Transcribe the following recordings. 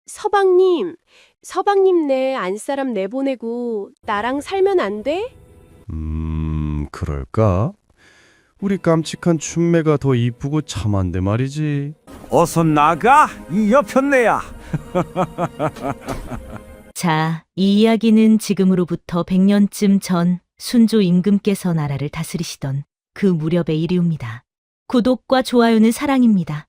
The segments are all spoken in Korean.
서방님, 서방님네 안사람 내보내고 나랑 살면 안 돼? 그럴까? 우리 깜찍한 춘매가 더 이쁘고 참한데 말이지. 어서 나가 이 여편네야. 자, 이 이야기는 지금으로부터 100년쯤 전 순조 임금께서 나라를 다스리시던 그 무렵의 일이옵니다. 구독과 좋아요는 사랑입니다.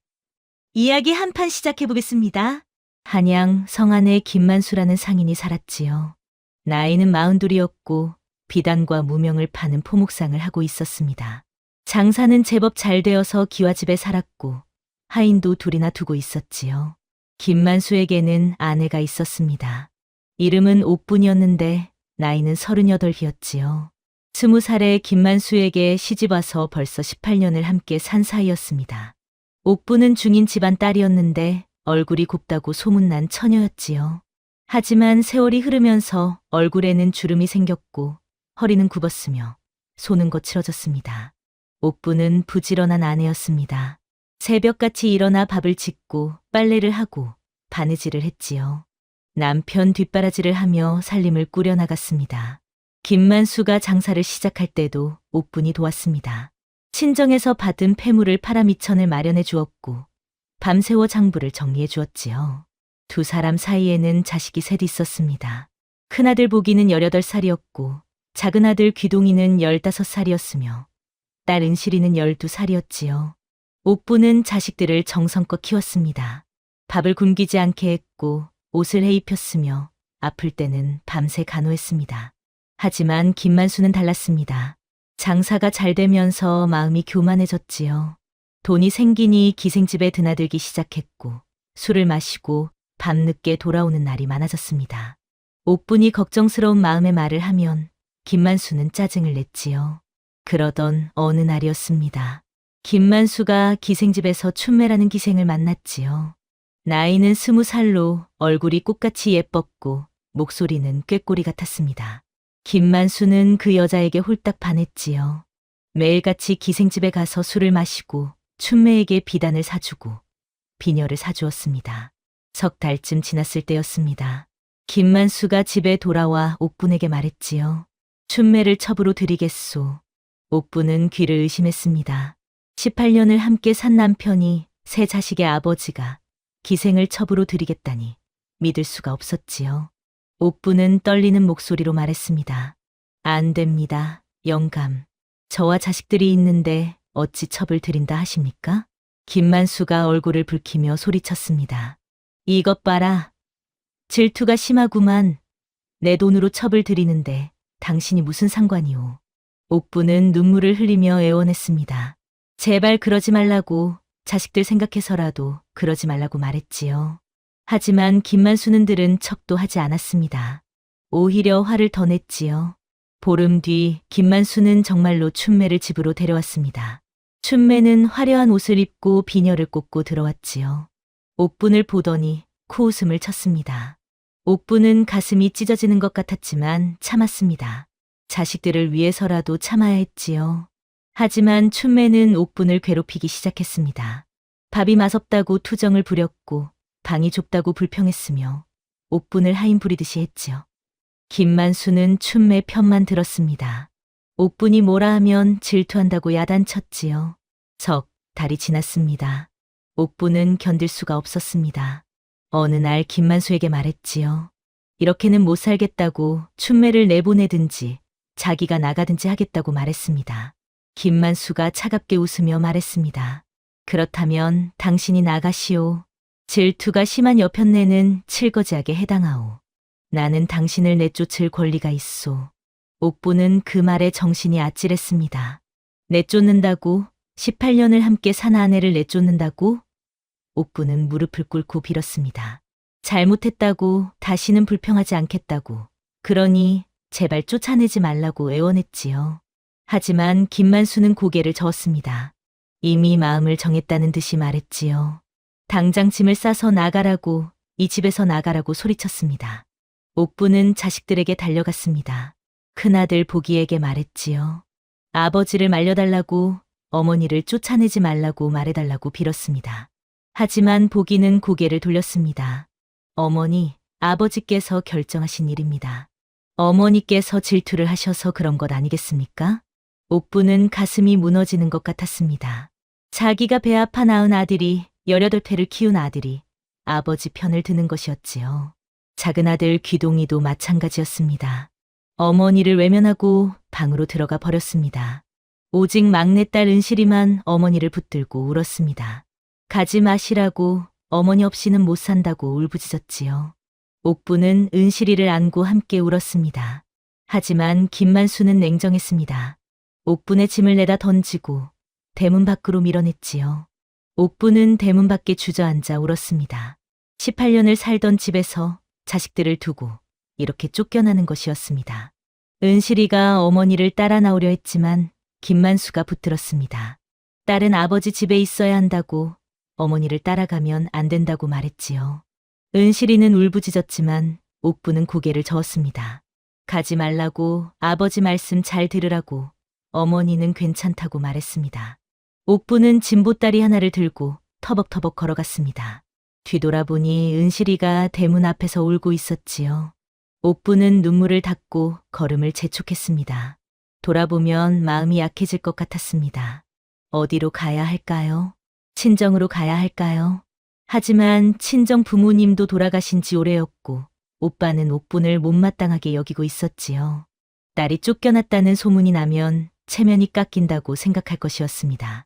이야기 한 판 시작해 보겠습니다. 한양 성안에 김만수라는 상인이 살았지요. 나이는 42이었고 비단과 무명을 파는 포목상을 하고 있었습니다. 장사는 제법 잘 되어서 기와집에 살았고 하인도 둘이나 두고 있었지요. 김만수에게는 아내가 있었습니다. 이름은 옥분이었는데 나이는 38이었지요. 20살에 김만수에게 시집와서 벌써 18년을 함께 산 사이였습니다. 옥분은 중인 집안 딸이었는데 얼굴이 곱다고 소문난 처녀였지요. 하지만 세월이 흐르면서 얼굴에는 주름이 생겼고 허리는 굽었으며 손은 거칠어졌습니다. 옥분은 부지런한 아내였습니다. 새벽같이 일어나 밥을 짓고 빨래를 하고 바느질을 했지요. 남편 뒷바라지를 하며 살림을 꾸려나갔습니다. 김만수가 장사를 시작할 때도 옥분이 도왔습니다. 친정에서 받은 폐물을 팔아 미천을 마련해 주었고 밤새워 장부를 정리해 주었지요. 두 사람 사이에는 자식이 셋 있었습니다. 큰아들 보기는 18살이었고 작은아들 귀동이는 15살이었으며 딸 은실이는 12살이었지요. 옥부는 자식들을 정성껏 키웠습니다. 밥을 굶기지 않게 했고 옷을 해 입혔으며 아플 때는 밤새 간호했습니다. 하지만 김만수는 달랐습니다. 장사가 잘 되면서 마음이 교만해졌지요. 돈이 생기니 기생집에 드나들기 시작했고 술을 마시고 밤늦게 돌아오는 날이 많아졌습니다. 옥분이 걱정스러운 마음의 말을 하면 김만수는 짜증을 냈지요. 그러던 어느 날이었습니다. 김만수가 기생집에서 춘매라는 기생을 만났지요. 나이는 20살로 얼굴이 꽃같이 예뻤고 목소리는 꾀꼬리 같았습니다. 김만수는 그 여자에게 홀딱 반했지요. 매일같이 기생집에 가서 술을 마시고 춘매에게 비단을 사주고 비녀를 사주었습니다. 석 달쯤 지났을 때였습니다. 김만수가 집에 돌아와 옥분에게 말했지요. 춘매를 첩으로 드리겠소. 옥분은 귀를 의심했습니다. 18년을 함께 산 남편이 세 자식의 아버지가 기생을 첩으로 드리겠다니 믿을 수가 없었지요. 옥분은 떨리는 목소리로 말했습니다. 안 됩니다, 영감. 저와 자식들이 있는데 어찌 첩을 드린다 하십니까? 김만수가 얼굴을 붉히며 소리쳤습니다. 이것 봐라. 질투가 심하구만. 내 돈으로 첩을 드리는데 당신이 무슨 상관이오. 옥분은 눈물을 흘리며 애원했습니다. 제발 그러지 말라고, 자식들 생각해서라도 그러지 말라고 말했지요. 하지만 김만수는 들은 척도 하지 않았습니다. 오히려 화를 더 냈지요. 보름 뒤 김만수는 정말로 춘매를 집으로 데려왔습니다. 춘매는 화려한 옷을 입고 비녀를 꽂고 들어왔지요. 옥분을 보더니 코웃음을 쳤습니다. 옥분은 가슴이 찢어지는 것 같았지만 참았습니다. 자식들을 위해서라도 참아야 했지요. 하지만 춘매는 옥분을 괴롭히기 시작했습니다. 밥이 맛없다고 투정을 부렸고 방이 좁다고 불평했으며 옥분을 하인 부리듯이 했지요. 김만수는 춘매 편만 들었습니다. 옥분이 뭐라 하면 질투한다고 야단쳤지요. 석 달이 지났습니다. 옥분은 견딜 수가 없었습니다. 어느 날 김만수에게 말했지요. 이렇게는 못 살겠다고 춘매를 내보내든지 자기가 나가든지 하겠다고 말했습니다. 김만수가 차갑게 웃으며 말했습니다. 그렇다면 당신이 나가시오. 질투가 심한 여편네는 칠거지하게 해당하오. 나는 당신을 내쫓을 권리가 있소. 옥부는 그 말에 정신이 아찔했습니다. 내쫓는다고? 18년을 함께 산 아내를 내쫓는다고? 옥부는 무릎을 꿇고 빌었습니다. 잘못했다고, 다시는 불평하지 않겠다고, 그러니 제발 쫓아내지 말라고 애원했지요. 하지만 김만수는 고개를 저었습니다. 이미 마음을 정했다는 듯이 말했지요. 당장 짐을 싸서 나가라고, 이 집에서 나가라고 소리쳤습니다. 옥부는 자식들에게 달려갔습니다. 큰아들 보기에게 말했지요. 아버지를 말려달라고, 어머니를 쫓아내지 말라고 말해달라고 빌었습니다. 하지만 보기는 고개를 돌렸습니다. 어머니, 아버지께서 결정하신 일입니다. 어머니께서 질투를 하셔서 그런 것 아니겠습니까? 옥부는 가슴이 무너지는 것 같았습니다. 자기가 배 아파 낳은 아들이 18회를 키운 아들이 아버지 편을 드는 것이었지요. 작은 아들 귀동이도 마찬가지였습니다. 어머니를 외면하고 방으로 들어가 버렸습니다. 오직 막내딸 은실이만 어머니를 붙들고 울었습니다. 가지 마시라고, 어머니 없이는 못 산다고 울부짖었지요. 옥부는 은실이를 안고 함께 울었습니다. 하지만 김만수는 냉정했습니다. 옥분의 짐을 내다 던지고 대문 밖으로 밀어냈지요. 옥부는 대문 밖에 주저앉아 울었습니다. 18년을 살던 집에서 자식들을 두고 이렇게 쫓겨나는 것이었습니다. 은실이가 어머니를 따라 나오려 했지만 김만수가 붙들었습니다. 딸은 아버지 집에 있어야 한다고, 어머니를 따라가면 안 된다고 말했지요. 은실이는 울부짖었지만 옥부는 고개를 저었습니다. 가지 말라고, 아버지 말씀 잘 들으라고, 어머니는 괜찮다고 말했습니다. 옥부는 진보다리 하나를 들고 터벅터벅 걸어갔습니다. 뒤돌아보니 은실이가 대문 앞에서 울고 있었지요. 옥부는 눈물을 닦고 걸음을 재촉했습니다. 돌아보면 마음이 약해질 것 같았습니다. 어디로 가야 할까요? 친정으로 가야 할까요? 하지만 친정 부모님도 돌아가신 지 오래였고 오빠는 옥분을 못마땅하게 여기고 있었지요. 딸이 쫓겨났다는 소문이 나면 체면이 깎인다고 생각할 것이었습니다.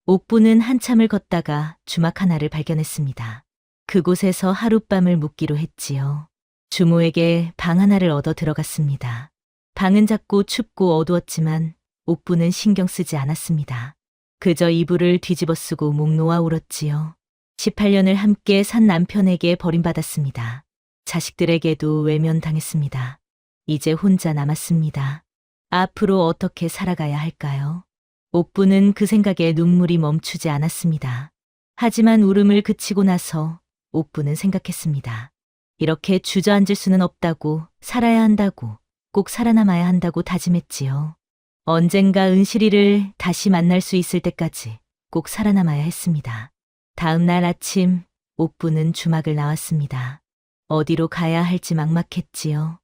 옥부는 한참을 걷다가 주막 하나를 발견했습니다. 그곳에서 하룻밤을 묵기로 했지요. 주모에게 방 하나를 얻어 들어갔습니다. 방은 작고 춥고 어두웠지만 옥부는 신경 쓰지 않았습니다. 그저 이불을 뒤집어 쓰고 목 놓아 울었지요. 18년을 함께 산 남편에게 버림받았습니다. 자식들에게도 외면당했습니다. 이제 혼자 남았습니다. 앞으로 어떻게 살아가야 할까요? 옥부는 그 생각에 눈물이 멈추지 않았습니다. 하지만 울음을 그치고 나서 옥부는 생각했습니다. 이렇게 주저앉을 수는 없다고, 살아야 한다고, 꼭 살아남아야 한다고 다짐했지요. 언젠가 은실이를 다시 만날 수 있을 때까지 꼭 살아남아야 했습니다. 다음 날 아침 옥부는 주막을 나왔습니다. 어디로 가야 할지 막막했지요.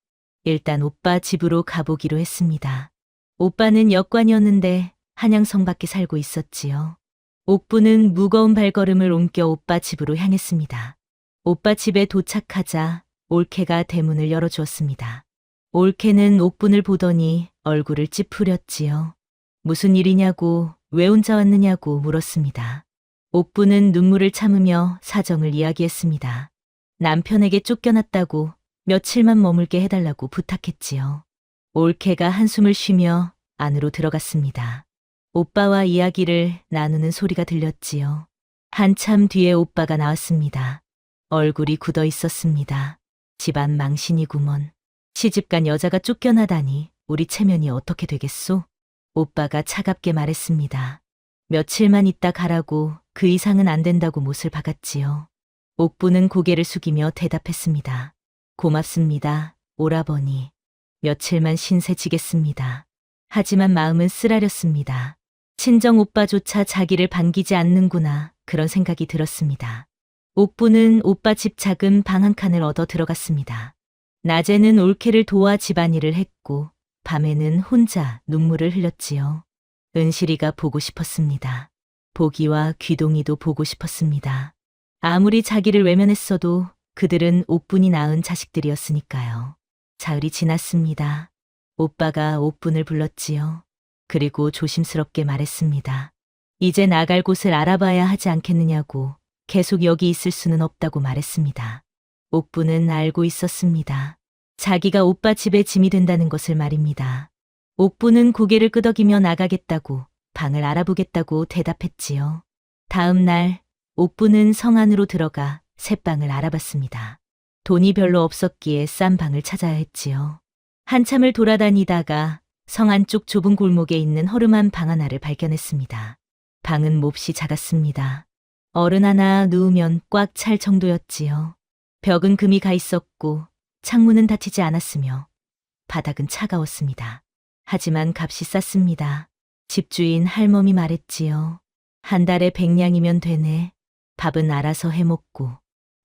일단 오빠 집으로 가보기로 했습니다. 오빠는 역관이었는데 한양성 밖에 살고 있었지요. 옥부는 무거운 발걸음을 옮겨 오빠 집으로 향했습니다. 오빠 집에 도착하자 올케가 대문을 열어주었습니다. 올케는 옥분을 보더니 얼굴을 찌푸렸지요. 무슨 일이냐고, 왜 혼자 왔느냐고 물었습니다. 옥분은 눈물을 참으며 사정을 이야기했습니다. 남편에게 쫓겨났다고 며칠만 머물게 해달라고 부탁했지요. 올케가 한숨을 쉬며 안으로 들어갔습니다. 오빠와 이야기를 나누는 소리가 들렸지요. 한참 뒤에 오빠가 나왔습니다. 얼굴이 굳어 있었습니다. 집안 망신이구먼. 시집간 여자가 쫓겨나다니 우리 체면이 어떻게 되겠소? 오빠가 차갑게 말했습니다. 며칠만 있다 가라고, 그 이상은 안 된다고 못을 박았지요. 옥부는 고개를 숙이며 대답했습니다. 고맙습니다, 오라버니. 며칠만 신세 지겠습니다. 하지만 마음은 쓰라렸습니다. 친정 오빠조차 자기를 반기지 않는구나, 그런 생각이 들었습니다. 옥부는 오빠 집 작은 방 한 칸을 얻어 들어갔습니다. 낮에는 올케를 도와 집안일을 했고 밤에는 혼자 눈물을 흘렸지요. 은실이가 보고 싶었습니다. 보기와 귀동이도 보고 싶었습니다. 아무리 자기를 외면했어도 그들은 옥분이 낳은 자식들이었으니까요. 사흘이 지났습니다. 오빠가 옥분을 불렀지요. 그리고 조심스럽게 말했습니다. 이제 나갈 곳을 알아봐야 하지 않겠느냐고, 계속 여기 있을 수는 없다고 말했습니다. 옥부는 알고 있었습니다. 자기가 오빠 집에 짐이 된다는 것을 말입니다. 옥부는 고개를 끄덕이며 나가겠다고, 방을 알아보겠다고 대답했지요. 다음 날 옥부는 성 안으로 들어가 새 방을 알아봤습니다. 돈이 별로 없었기에 싼 방을 찾아야 했지요. 한참을 돌아다니다가 성 안쪽 좁은 골목에 있는 허름한 방 하나를 발견했습니다. 방은 몹시 작았습니다. 어른 하나 누우면 꽉 찰 정도였지요. 벽은 금이 가 있었고 창문은 닫히지 않았으며 바닥은 차가웠습니다. 하지만 값이 쌌습니다. 집주인 할멈이 말했지요. 한 달에 100냥이면 되네. 밥은 알아서 해먹고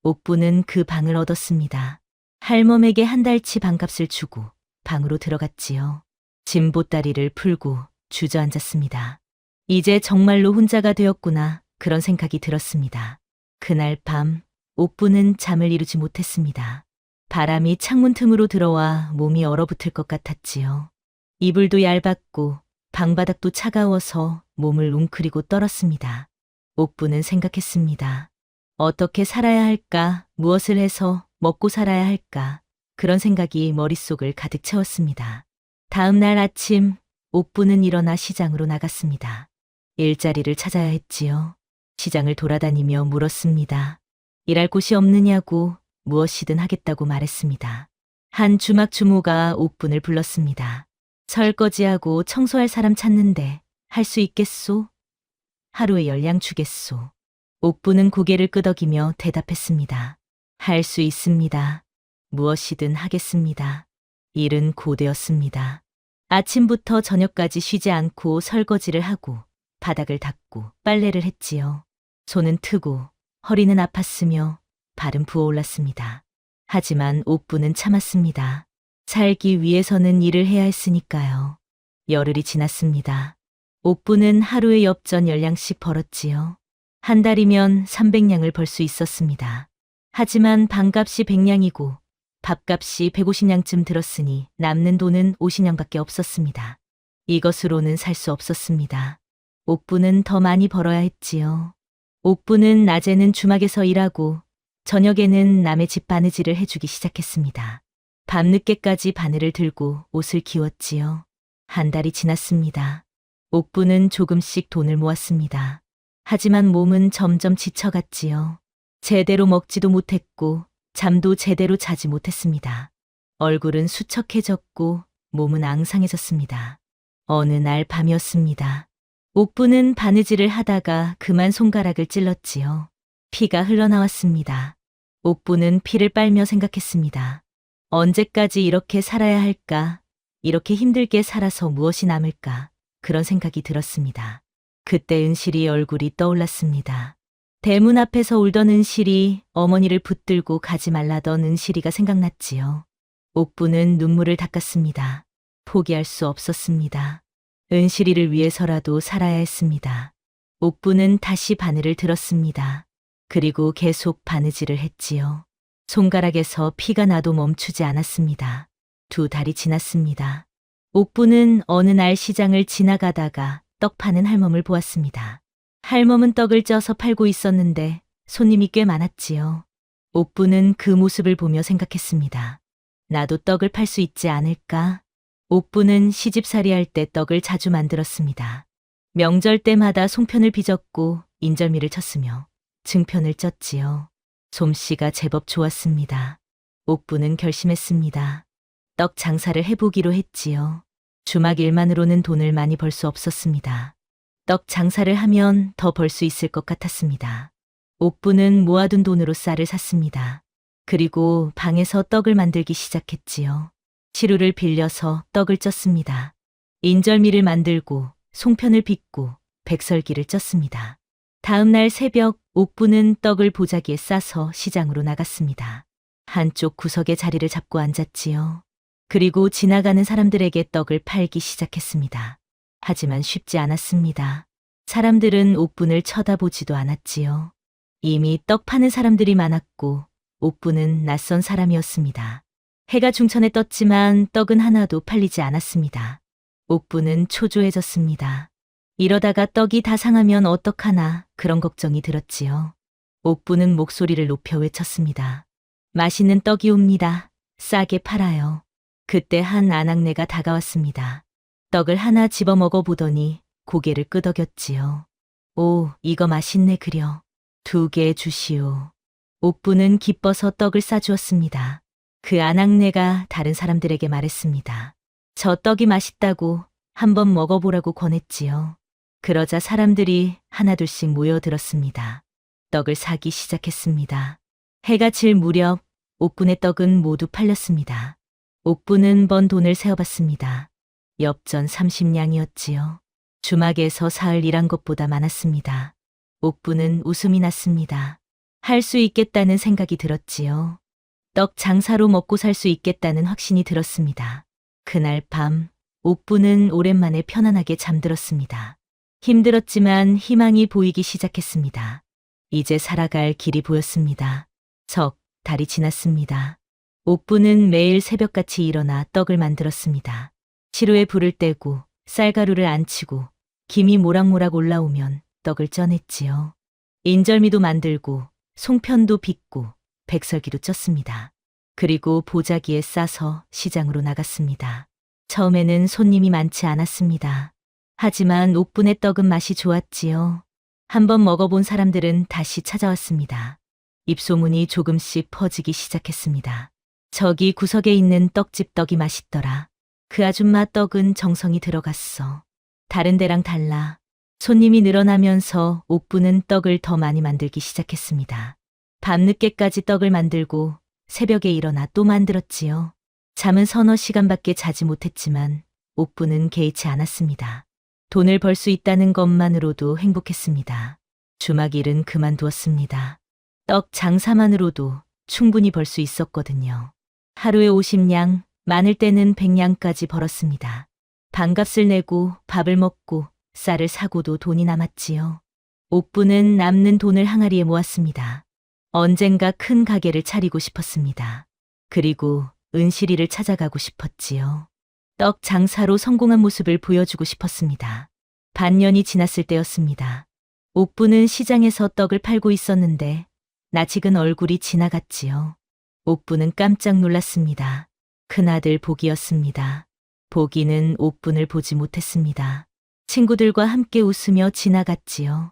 옥부는 그 방을 얻었습니다. 할멈에게 한 달치 방값을 주고 방으로 들어갔지요. 짐 보따리를 풀고 주저앉았습니다. 이제 정말로 혼자가 되었구나 그런 생각이 들었습니다. 그날 밤 옥부는 잠을 이루지 못했습니다. 바람이 창문 틈으로 들어와 몸이 얼어붙을 것 같았지요. 이불도 얇았고 방바닥도 차가워서 몸을 웅크리고 떨었습니다. 옥부는 생각했습니다. 어떻게 살아야 할까, 무엇을 해서 먹고 살아야 할까, 그런 생각이 머릿속을 가득 채웠습니다. 다음 날 아침, 옥부는 일어나 시장으로 나갔습니다. 일자리를 찾아야 했지요. 시장을 돌아다니며 물었습니다. 일할 곳이 없느냐고 무엇이든 하겠다고 말했습니다. 한 주막 주모가 옥분을 불렀습니다. 설거지하고 청소할 사람 찾는데 할 수 있겠소? 하루에 10량 주겠소. 옥부는 고개를 끄덕이며 대답했습니다. 할 수 있습니다. 무엇이든 하겠습니다. 일은 고되었습니다. 아침부터 저녁까지 쉬지 않고 설거지를 하고 바닥을 닦고 빨래를 했지요. 손은 트고 허리는 아팠으며 발은 부어올랐습니다. 하지만 옥부는 참았습니다. 살기 위해서는 일을 해야 했으니까요. 열흘이 지났습니다. 옥부는 하루에 엽전 10량씩 벌었지요. 한 달이면 300량을 벌 수 있었습니다. 하지만 방값이 100량이고 밥값이 150량쯤 들었으니 남는 돈은 50량밖에 없었습니다. 이것으로는 살 수 없었습니다. 옥부는 더 많이 벌어야 했지요. 옥부는 낮에는 주막에서 일하고 저녁에는 남의 집 바느질을 해주기 시작했습니다. 밤늦게까지 바늘을 들고 옷을 기웠지요. 한 달이 지났습니다. 옥부는 조금씩 돈을 모았습니다. 하지만 몸은 점점 지쳐갔지요. 제대로 먹지도 못했고 잠도 제대로 자지 못했습니다. 얼굴은 수척해졌고 몸은 앙상해졌습니다. 어느 날 밤이었습니다. 옥부는 바느질을 하다가 그만 손가락을 찔렀지요. 피가 흘러나왔습니다. 옥부는 피를 빨며 생각했습니다. 언제까지 이렇게 살아야 할까? 이렇게 힘들게 살아서 무엇이 남을까? 그런 생각이 들었습니다. 그때 은실이 얼굴이 떠올랐습니다. 대문 앞에서 울던 은실이, 어머니를 붙들고 가지 말라던 은실이가 생각났지요. 옥부는 눈물을 닦았습니다. 포기할 수 없었습니다. 은실이를 위해서라도 살아야 했습니다. 옥부는 다시 바늘을 들었습니다. 그리고 계속 바느질을 했지요. 손가락에서 피가 나도 멈추지 않았습니다. 2달이 지났습니다. 옥부는 어느 날 시장을 지나가다가 떡 파는 할멈을 보았습니다. 할멈은 떡을 쪄서 팔고 있었는데 손님이 꽤 많았지요. 옥부는 그 모습을 보며 생각했습니다. 나도 떡을 팔 수 있지 않을까? 옥부는 시집살이 할 때 떡을 자주 만들었습니다. 명절 때마다 송편을 빚었고 인절미를 쳤으며 증편을 쪘지요. 솜씨가 제법 좋았습니다. 옥부는 결심했습니다. 떡 장사를 해보기로 했지요. 주막 일만으로는 돈을 많이 벌 수 없었습니다. 떡 장사를 하면 더 벌 수 있을 것 같았습니다. 옥부는 모아둔 돈으로 쌀을 샀습니다. 그리고 방에서 떡을 만들기 시작했지요. 시루를 빌려서 떡을 쪘습니다. 인절미를 만들고 송편을 빚고 백설기를 쪘습니다. 다음 날 새벽 옥부는 떡을 보자기에 싸서 시장으로 나갔습니다. 한쪽 구석에 자리를 잡고 앉았지요. 그리고 지나가는 사람들에게 떡을 팔기 시작했습니다. 하지만 쉽지 않았습니다. 사람들은 옥분을 쳐다보지도 않았지요. 이미 떡 파는 사람들이 많았고 옥분은 낯선 사람이었습니다. 해가 중천에 떴지만 떡은 하나도 팔리지 않았습니다. 옥분은 초조해졌습니다. 이러다가 떡이 다 상하면 어떡하나 그런 걱정이 들었지요. 옥분은 목소리를 높여 외쳤습니다. 맛있는 떡이 옵니다. 싸게 팔아요. 그때 한 아낙네가 다가왔습니다. 떡을 하나 집어 먹어보더니 고개를 끄덕였지요. 오, 이거 맛있네 그려. 2개 주시오. 옥부는 기뻐서 떡을 싸주었습니다. 그 아낙네가 다른 사람들에게 말했습니다. 저 떡이 맛있다고 한번 먹어보라고 권했지요. 그러자 사람들이 하나둘씩 모여들었습니다. 떡을 사기 시작했습니다. 해가 질 무렵 옥분의 떡은 모두 팔렸습니다. 옥부는 번 돈을 세어봤습니다. 엽전 30량이었지요. 주막에서 사흘 일한 것보다 많았습니다. 옥부는 웃음이 났습니다. 할 수 있겠다는 생각이 들었지요. 떡 장사로 먹고 살 수 있겠다는 확신이 들었습니다. 그날 밤, 옥부는 오랜만에 편안하게 잠들었습니다. 힘들었지만 희망이 보이기 시작했습니다. 이제 살아갈 길이 보였습니다. 석 달이 지났습니다. 옥부는 매일 새벽같이 일어나 떡을 만들었습니다. 시루에 불을 떼고 쌀가루를 안치고 김이 모락모락 올라오면 떡을 쪄냈지요. 인절미도 만들고 송편도 빚고 백설기도 쪘습니다. 그리고 보자기에 싸서 시장으로 나갔습니다. 처음에는 손님이 많지 않았습니다. 하지만 옥분의 떡은 맛이 좋았지요. 한번 먹어본 사람들은 다시 찾아왔습니다. 입소문이 조금씩 퍼지기 시작했습니다. 저기 구석에 있는 떡집 떡이 맛있더라. 그 아줌마 떡은 정성이 들어갔어. 다른 데랑 달라. 손님이 늘어나면서 옥부는 떡을 더 많이 만들기 시작했습니다. 밤늦게까지 떡을 만들고 새벽에 일어나 또 만들었지요. 잠은 서너 시간밖에 자지 못했지만 옥부는 개의치 않았습니다. 돈을 벌 수 있다는 것만으로도 행복했습니다. 주막일은 그만두었습니다. 떡 장사만으로도 충분히 벌 수 있었거든요. 하루에 50냥, 많을 때는 100냥까지 벌었습니다. 반값을 내고 밥을 먹고 쌀을 사고도 돈이 남았지요. 옥부는 남는 돈을 항아리에 모았습니다. 언젠가 큰 가게를 차리고 싶었습니다. 그리고 은실이를 찾아가고 싶었지요. 떡 장사로 성공한 모습을 보여주고 싶었습니다. 반년이 지났을 때였습니다. 옥부는 시장에서 떡을 팔고 있었는데 낯익은 얼굴이 지나갔지요. 옥부는 깜짝 놀랐습니다. 큰아들 복이었습니다. 복이는 옥분을 보지 못했습니다. 친구들과 함께 웃으며 지나갔지요.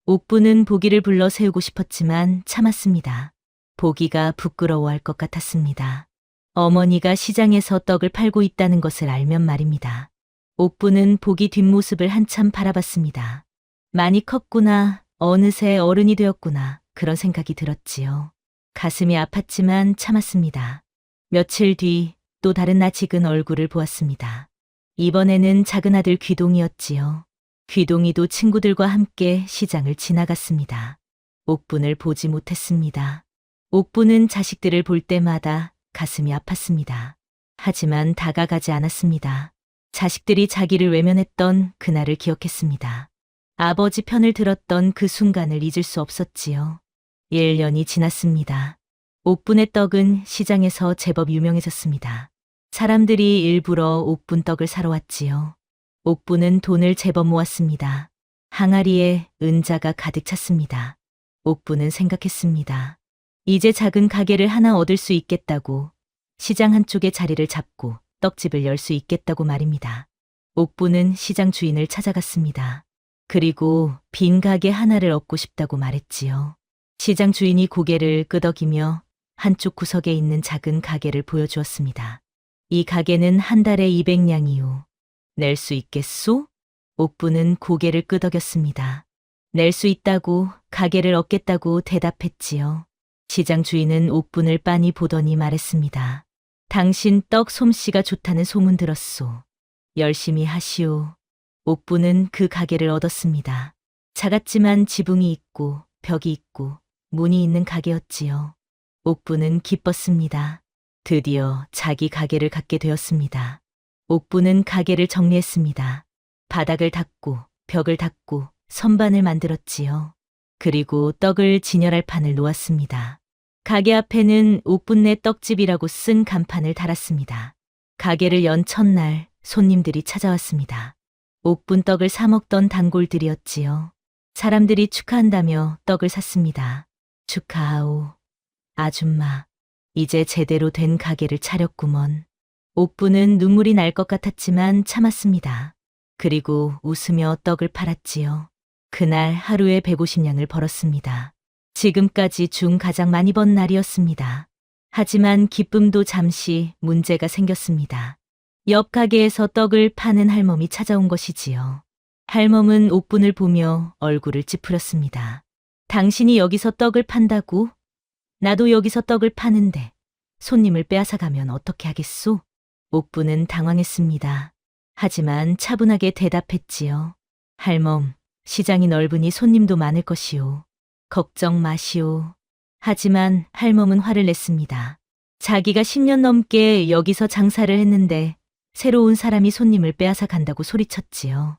옥부는 보기를 불러 세우고 싶었지만 참았습니다. 보기가 부끄러워할 것 같았습니다. 어머니가 시장에서 떡을 팔고 있다는 것을 알면 말입니다. 옥부는 보기 뒷모습을 한참 바라봤습니다. 많이 컸구나, 어느새 어른이 되었구나, 그런 생각이 들었지요. 가슴이 아팠지만 참았습니다. 며칠 뒤 또 다른 낯익은 얼굴을 보았습니다. 이번에는 작은 아들 귀동이었지요. 귀동이도 친구들과 함께 시장을 지나갔습니다. 옥분을 보지 못했습니다. 옥분은 자식들을 볼 때마다 가슴이 아팠습니다. 하지만 다가가지 않았습니다. 자식들이 자기를 외면했던 그날을 기억했습니다. 아버지 편을 들었던 그 순간을 잊을 수 없었지요. 1년이 지났습니다. 옥분의 떡은 시장에서 제법 유명해졌습니다. 사람들이 일부러 옥분 떡을 사러 왔지요. 옥분은 돈을 제법 모았습니다. 항아리에 은자가 가득 찼습니다. 옥분은 생각했습니다. 이제 작은 가게를 하나 얻을 수 있겠다고, 시장 한쪽에 자리를 잡고 떡집을 열 수 있겠다고 말입니다. 옥분은 시장 주인을 찾아갔습니다. 그리고 빈 가게 하나를 얻고 싶다고 말했지요. 시장 주인이 고개를 끄덕이며 한쪽 구석에 있는 작은 가게를 보여주었습니다. 이 가게는 한 달에 200냥이요. 낼 수 있겠소? 옥부는 고개를 끄덕였습니다. 낼 수 있다고, 가게를 얻겠다고 대답했지요. 시장 주인은 옥분을 빤히 보더니 말했습니다. 당신 떡 솜씨가 좋다는 소문 들었소. 열심히 하시오. 옥부는 그 가게를 얻었습니다. 작았지만 지붕이 있고 벽이 있고 문이 있는 가게였지요. 옥부는 기뻤습니다. 드디어 자기 가게를 갖게 되었습니다. 옥부는 가게를 정리했습니다. 바닥을 닦고 벽을 닦고 선반을 만들었지요. 그리고 떡을 진열할 판을 놓았습니다. 가게 앞에는 옥분네 떡집이라고 쓴 간판을 달았습니다. 가게를 연 첫날 손님들이 찾아왔습니다. 옥분 떡을 사 먹던 단골들이었지요. 사람들이 축하한다며 떡을 샀습니다. 축하하오. 아줌마, 이제 제대로 된 가게를 차렸구먼. 옥부는 눈물이 날 것 같았지만 참았습니다. 그리고 웃으며 떡을 팔았지요. 그날 하루에 150냥을 벌었습니다. 지금까지 중 가장 많이 번 날이었습니다. 하지만 기쁨도 잠시 문제가 생겼습니다. 옆 가게에서 떡을 파는 할멈이 찾아온 것이지요. 할멈은 옥분을 보며 얼굴을 찌푸렸습니다. 당신이 여기서 떡을 판다고? 나도 여기서 떡을 파는데 손님을 빼앗아 가면 어떻게 하겠소? 옥부는 당황했습니다. 하지만 차분하게 대답했지요. 할멈, 시장이 넓으니 손님도 많을 것이오. 걱정 마시오. 하지만 할멈은 화를 냈습니다. 자기가 10년 넘게 여기서 장사를 했는데 새로운 사람이 손님을 빼앗아 간다고 소리쳤지요.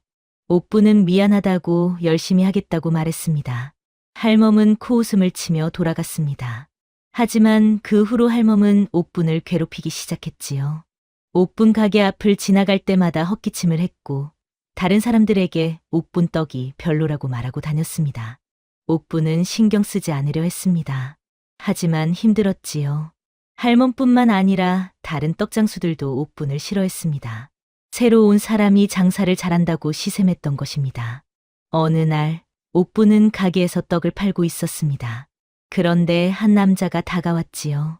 옥부는 미안하다고 열심히 하겠다고 말했습니다. 할멈은 코웃음을 치며 돌아갔습니다. 하지만 그 후로 할멈은 옥분을 괴롭히기 시작했지요. 옥분 가게 앞을 지나갈 때마다 헛기침을 했고 다른 사람들에게 옥분 떡이 별로라고 말하고 다녔습니다. 옥분은 신경 쓰지 않으려 했습니다. 하지만 힘들었지요. 할멈뿐만 아니라 다른 떡장수들도 옥분을 싫어했습니다. 새로 온 사람이 장사를 잘한다고 시샘했던 것입니다. 어느 날 옥분은 가게에서 떡을 팔고 있었습니다. 그런데 한 남자가 다가왔지요.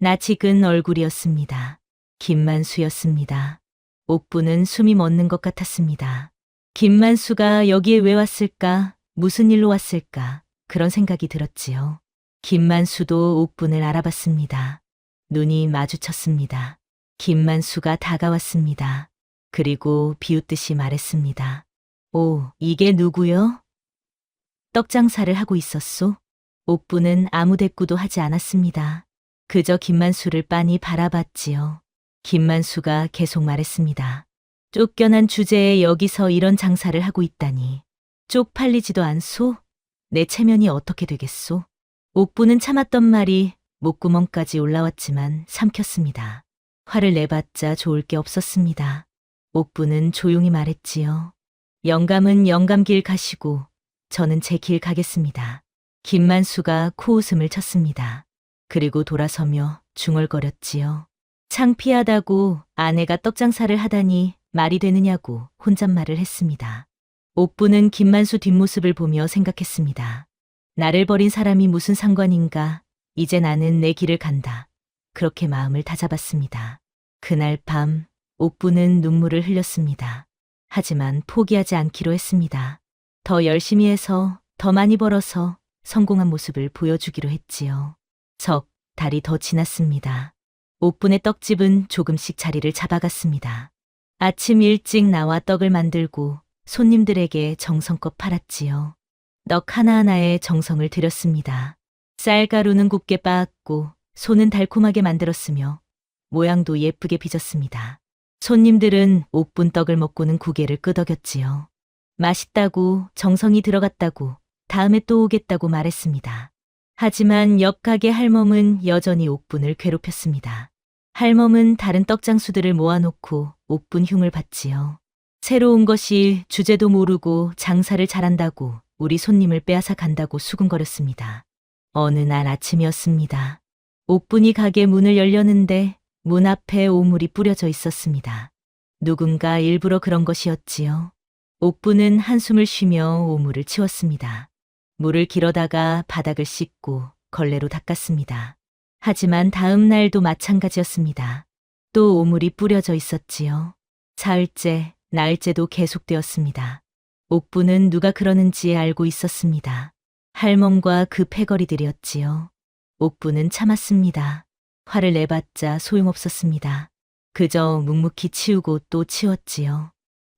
낯익은 얼굴이었습니다. 김만수였습니다. 옥분은 숨이 멎는 것 같았습니다. 김만수가 여기에 왜 왔을까? 무슨 일로 왔을까? 그런 생각이 들었지요. 김만수도 옥분을 알아봤습니다. 눈이 마주쳤습니다. 김만수가 다가왔습니다. 그리고 비웃듯이 말했습니다. 오, 이게 누구요? 떡장사를 하고 있었소? 옥분은 아무 대꾸도 하지 않았습니다. 그저 김만수를 빤히 바라봤지요. 김만수가 계속 말했습니다. 쫓겨난 주제에 여기서 이런 장사를 하고 있다니. 쪽팔리지도 않소? 내 체면이 어떻게 되겠소? 옥분은 참았던 말이 목구멍까지 올라왔지만 삼켰습니다. 화를 내봤자 좋을 게 없었습니다. 옥분은 조용히 말했지요. 영감은 영감길 가시고 저는 제 길 가겠습니다. 김만수가 코웃음을 쳤습니다. 그리고 돌아서며 중얼거렸지요. 창피하다고 아내가 떡장사를 하다니 말이 되느냐고 혼잣말을 했습니다. 옥분은 김만수 뒷모습을 보며 생각했습니다. 나를 버린 사람이 무슨 상관인가. 이제 나는 내 길을 간다. 그렇게 마음을 다잡았습니다. 그날 밤 옥분은 눈물을 흘렸습니다. 하지만 포기하지 않기로 했습니다. 더 열심히 해서 더 많이 벌어서 성공한 모습을 보여주기로 했지요. 석 달이 더 지났습니다. 옥분의 떡집은 조금씩 자리를 잡아갔습니다. 아침 일찍 나와 떡을 만들고 손님들에게 정성껏 팔았지요. 떡 하나하나에 정성을 들였습니다. 쌀가루는 곱게 빻았고 소는 달콤하게 만들었으며 모양도 예쁘게 빚었습니다. 손님들은 옥분 떡을 먹고는 고개를 끄덕였지요. 맛있다고, 정성이 들어갔다고, 다음에 또 오겠다고 말했습니다. 하지만 옆 가게 할멈은 여전히 옥분을 괴롭혔습니다. 할멈은 다른 떡장수들을 모아놓고 옥분 흉을 봤지요. 새로운 것이 주제도 모르고 장사를 잘한다고 우리 손님을 빼앗아 간다고 수군거렸습니다. 어느 날 아침이었습니다. 옥분이 가게 문을 열려는데 문 앞에 오물이 뿌려져 있었습니다. 누군가 일부러 그런 것이었지요. 옥분은 한숨을 쉬며 오물을 치웠습니다. 물을 길어다가 바닥을 씻고 걸레로 닦았습니다. 하지만 다음 날도 마찬가지였습니다. 또 오물이 뿌려져 있었지요. 사흘째, 나흘째도 계속되었습니다. 옥분은 누가 그러는지 알고 있었습니다. 할멈과 그 패거리들이었지요. 옥분은 참았습니다. 화를 내봤자 소용없었습니다. 그저 묵묵히 치우고 또 치웠지요.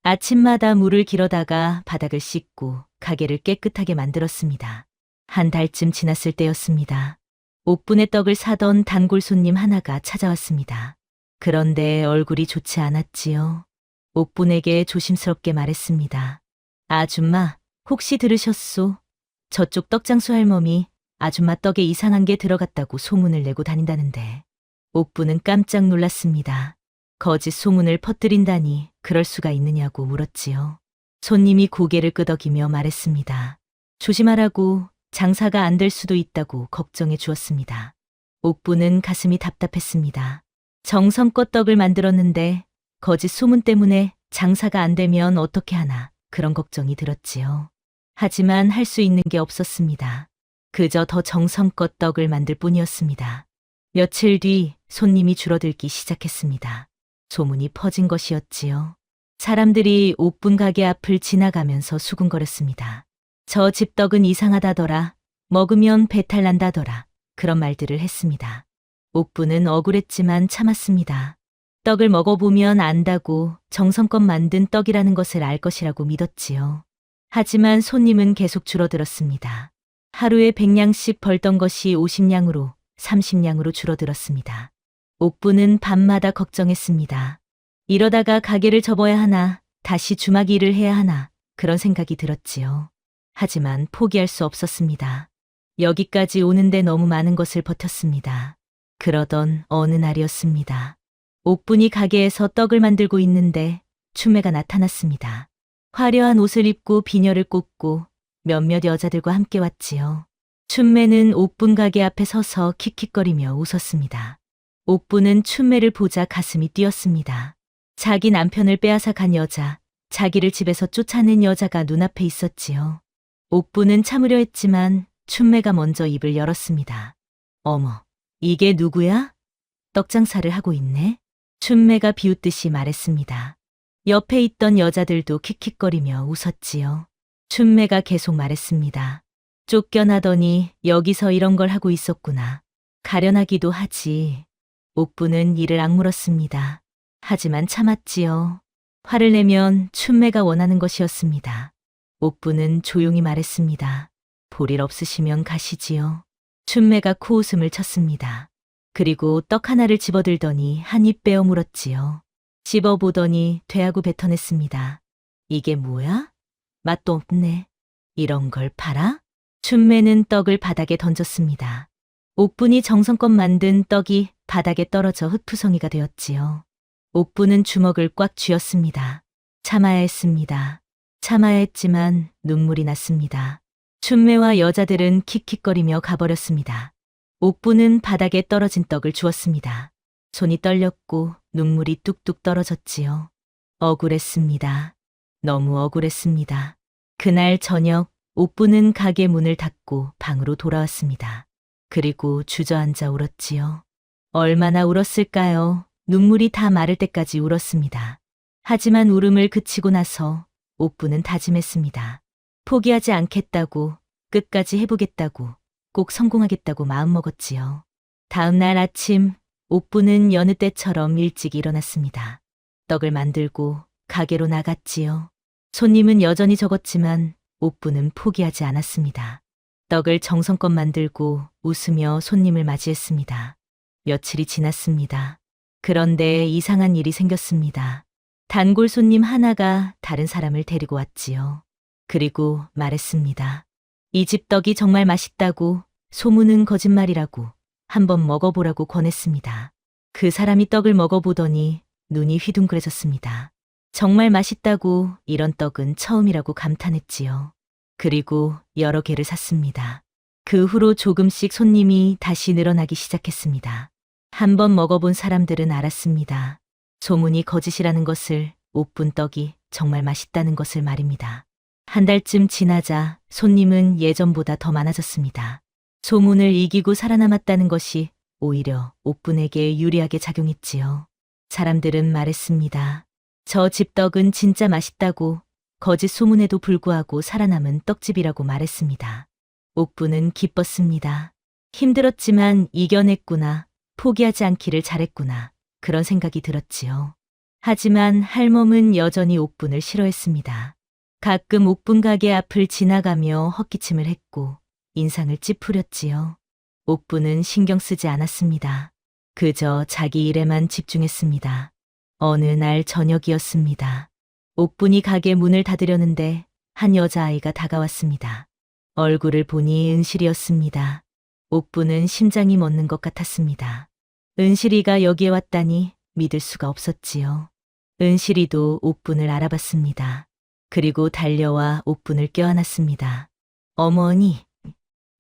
아침마다 물을 길어다가 바닥을 씻고 가게를 깨끗하게 만들었습니다. 한 달쯤 지났을 때였습니다. 옥분의 떡을 사던 단골 손님 하나가 찾아왔습니다. 그런데 얼굴이 좋지 않았지요. 옥분에게 조심스럽게 말했습니다. 아줌마, 혹시 들으셨소? 저쪽 떡장수 할멈이 아줌마 떡에 이상한 게 들어갔다고 소문을 내고 다닌다는데. 옥분은 깜짝 놀랐습니다. 거짓 소문을 퍼뜨린다니 그럴 수가 있느냐고 물었지요. 손님이 고개를 끄덕이며 말했습니다. 조심하라고, 장사가 안 될 수도 있다고 걱정해 주었습니다. 옥분은 가슴이 답답했습니다. 정성껏 떡을 만들었는데 거짓 소문 때문에 장사가 안 되면 어떻게 하나 그런 걱정이 들었지요. 하지만 할 수 있는 게 없었습니다. 그저 더 정성껏 떡을 만들 뿐이었습니다. 며칠 뒤 손님이 줄어들기 시작했습니다. 소문이 퍼진 것이었지요. 사람들이 옥분 가게 앞을 지나가면서 수군거렸습니다. 저 집 떡은 이상하다더라. 먹으면 배탈 난다더라. 그런 말들을 했습니다. 옥분은 억울했지만 참았습니다. 떡을 먹어보면 안다고 정성껏 만든 떡이라는 것을 알 것이라고 믿었지요. 하지만 손님은 계속 줄어들었습니다. 하루에 100냥씩 벌던 것이 50냥으로 30냥으로 줄어들었습니다. 옥부는 밤마다 걱정했습니다. 이러다가 가게를 접어야 하나, 다시 주막 일을 해야 하나, 그런 생각이 들었지요. 하지만 포기할 수 없었습니다. 여기까지 오는데 너무 많은 것을 버텼습니다. 그러던 어느 날이었습니다. 옥분이 가게에서 떡을 만들고 있는데 춘매가 나타났습니다. 화려한 옷을 입고 비녀를 꽂고 몇몇 여자들과 함께 왔지요. 춘매는 옥분 가게 앞에 서서 킥킥거리며 웃었습니다. 옥분은 춘매를 보자 가슴이 뛰었습니다. 자기 남편을 빼앗아 간 여자, 자기를 집에서 쫓아낸 여자가 눈앞에 있었지요. 옥분은 참으려 했지만 춘매가 먼저 입을 열었습니다. 어머, 이게 누구야? 떡장사를 하고 있네? 춘매가 비웃듯이 말했습니다. 옆에 있던 여자들도 킥킥거리며 웃었지요. 춘매가 계속 말했습니다. 쫓겨나더니 여기서 이런 걸 하고 있었구나. 가련하기도 하지. 옥부는 이를 악물었습니다. 하지만 참았지요. 화를 내면 춘매가 원하는 것이었습니다. 옥부는 조용히 말했습니다. 볼 일 없으시면 가시지요. 춘매가 코웃음을 쳤습니다. 그리고 떡 하나를 집어들더니 한 입 빼어 물었지요. 씹어보더니 되하고 뱉어냈습니다. 이게 뭐야? 맛도 없네. 이런 걸 팔아? 춘매는 떡을 바닥에 던졌습니다. 옥분이 정성껏 만든 떡이 바닥에 떨어져 흙투성이가 되었지요. 옥분은 주먹을 꽉 쥐었습니다. 참아야 했습니다. 참아야 했지만 눈물이 났습니다. 춘매와 여자들은 킥킥거리며 가버렸습니다. 옥분은 바닥에 떨어진 떡을 주었습니다. 손이 떨렸고 눈물이 뚝뚝 떨어졌지요. 억울했습니다. 너무 억울했습니다. 그날 저녁 옥분은 가게 문을 닫고 방으로 돌아왔습니다. 그리고 주저앉아 울었지요. 얼마나 울었을까요? 눈물이 다 마를 때까지 울었습니다. 하지만 울음을 그치고 나서 옥분은 다짐했습니다. 포기하지 않겠다고, 끝까지 해보겠다고, 꼭 성공하겠다고 마음먹었지요. 다음 날 아침 옥분은 여느 때처럼 일찍 일어났습니다. 떡을 만들고 가게로 나갔지요. 손님은 여전히 적었지만 옥분은 포기하지 않았습니다. 떡을 정성껏 만들고 웃으며 손님을 맞이했습니다. 며칠이 지났습니다. 그런데 이상한 일이 생겼습니다. 단골 손님 하나가 다른 사람을 데리고 왔지요. 그리고 말했습니다. 이 집 떡이 정말 맛있다고, 소문은 거짓말이라고, 한번 먹어보라고 권했습니다. 그 사람이 떡을 먹어보더니 눈이 휘둥그레졌습니다. 정말 맛있다고, 이런 떡은 처음이라고 감탄했지요. 그리고 여러 개를 샀습니다. 그 후로 조금씩 손님이 다시 늘어나기 시작했습니다. 한번 먹어본 사람들은 알았습니다. 소문이 거짓이라는 것을, 옥분 떡이 정말 맛있다는 것을 말입니다. 한 달쯤 지나자 손님은 예전보다 더 많아졌습니다. 소문을 이기고 살아남았다는 것이 오히려 옥분에게 유리하게 작용했지요. 사람들은 말했습니다. 저 집 떡은 진짜 맛있다고, 거짓 소문에도 불구하고 살아남은 떡집이라고 말했습니다. 옥분은 기뻤습니다. 힘들었지만 이겨냈구나, 포기하지 않기를 잘했구나, 그런 생각이 들었지요. 하지만 할멈은 여전히 옥분을 싫어했습니다. 가끔 옥분 가게 앞을 지나가며 헛기침을 했고 인상을 찌푸렸지요. 옥분은 신경 쓰지 않았습니다. 그저 자기 일에만 집중했습니다. 어느 날 저녁이었습니다. 옥분이 가게 문을 닫으려는데 한 여자아이가 다가왔습니다. 얼굴을 보니 은실이었습니다. 옥분은 심장이 멎는 것 같았습니다. 은실이가 여기에 왔다니 믿을 수가 없었지요. 은실이도 옥분을 알아봤습니다. 그리고 달려와 옥분을 껴안았습니다. 어머니,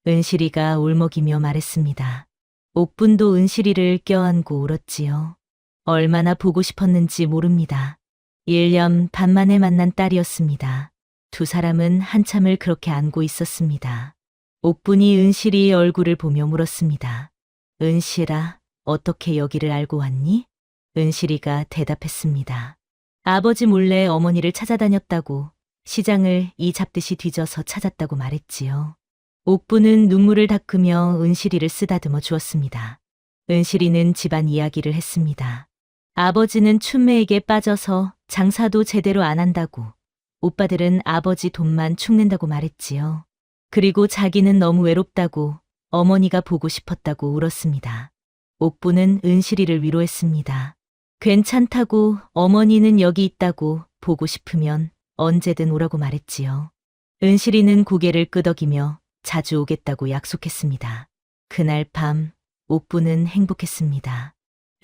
은실이가 울먹이며 말했습니다. 옥분도 은실이를 껴안고 울었지요. 얼마나 보고 싶었는지 모릅니다. 1년 반 만에 만난 딸이었습니다. 두 사람은 한참을 그렇게 안고 있었습니다. 옥분이 은실이의 얼굴을 보며 물었습니다. 은실아, 어떻게 여기를 알고 왔니? 은실이가 대답했습니다. 아버지 몰래 어머니를 찾아다녔다고, 시장을 이 잡듯이 뒤져서 찾았다고 말했지요. 옥분은 눈물을 닦으며 은실이를 쓰다듬어 주었습니다. 은실이는 집안 이야기를 했습니다. 아버지는 춘매에게 빠져서 장사도 제대로 안 한다고, 오빠들은 아버지 돈만 축낸다고 말했지요. 그리고 자기는 너무 외롭다고 어머니가 보고 싶었다고 울었습니다. 옥부는 은실이를 위로했습니다. 괜찮다고 어머니는 여기 있다고 보고 싶으면 언제든 오라고 말했지요. 은실이는 고개를 끄덕이며 자주 오겠다고 약속했습니다. 그날 밤 옥부는 행복했습니다.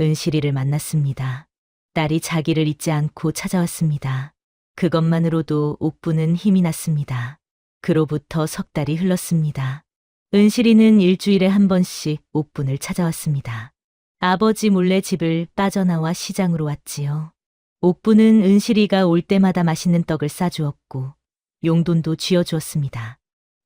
은실이를 만났습니다. 딸이 자기를 잊지 않고 찾아왔습니다. 그것만으로도 옥부는 힘이 났습니다. 그로부터 석 달이 흘렀습니다. 은실이는 일주일에 한 번씩 옥분을 찾아왔습니다. 아버지 몰래 집을 빠져나와 시장으로 왔지요. 옥분은 은실이가 올 때마다 맛있는 떡을 싸주었고 용돈도 쥐어주었습니다.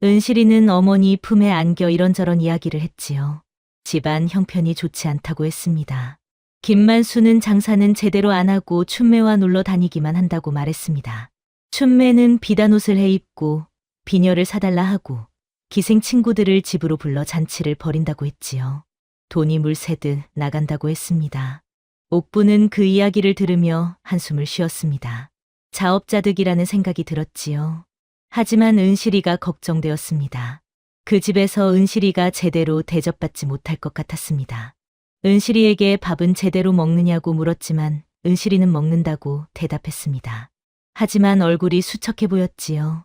은실이는 어머니 품에 안겨 이런저런 이야기를 했지요. 집안 형편이 좋지 않다고 했습니다. 김만수는 장사는 제대로 안 하고 춘매와 놀러 다니기만 한다고 말했습니다. 춘매는 비단 옷을 해입고 비녀를 사달라 하고 기생 친구들을 집으로 불러 잔치를 벌인다고 했지요. 돈이 물 새듯 나간다고 했습니다. 옥부는 그 이야기를 들으며 한숨을 쉬었습니다. 자업자득이라는 생각이 들었지요. 하지만 은실이가 걱정되었습니다. 그 집에서 은실이가 제대로 대접받지 못할 것 같았습니다. 은실이에게 밥은 제대로 먹느냐고 물었지만 은실이는 먹는다고 대답했습니다. 하지만 얼굴이 수척해 보였지요.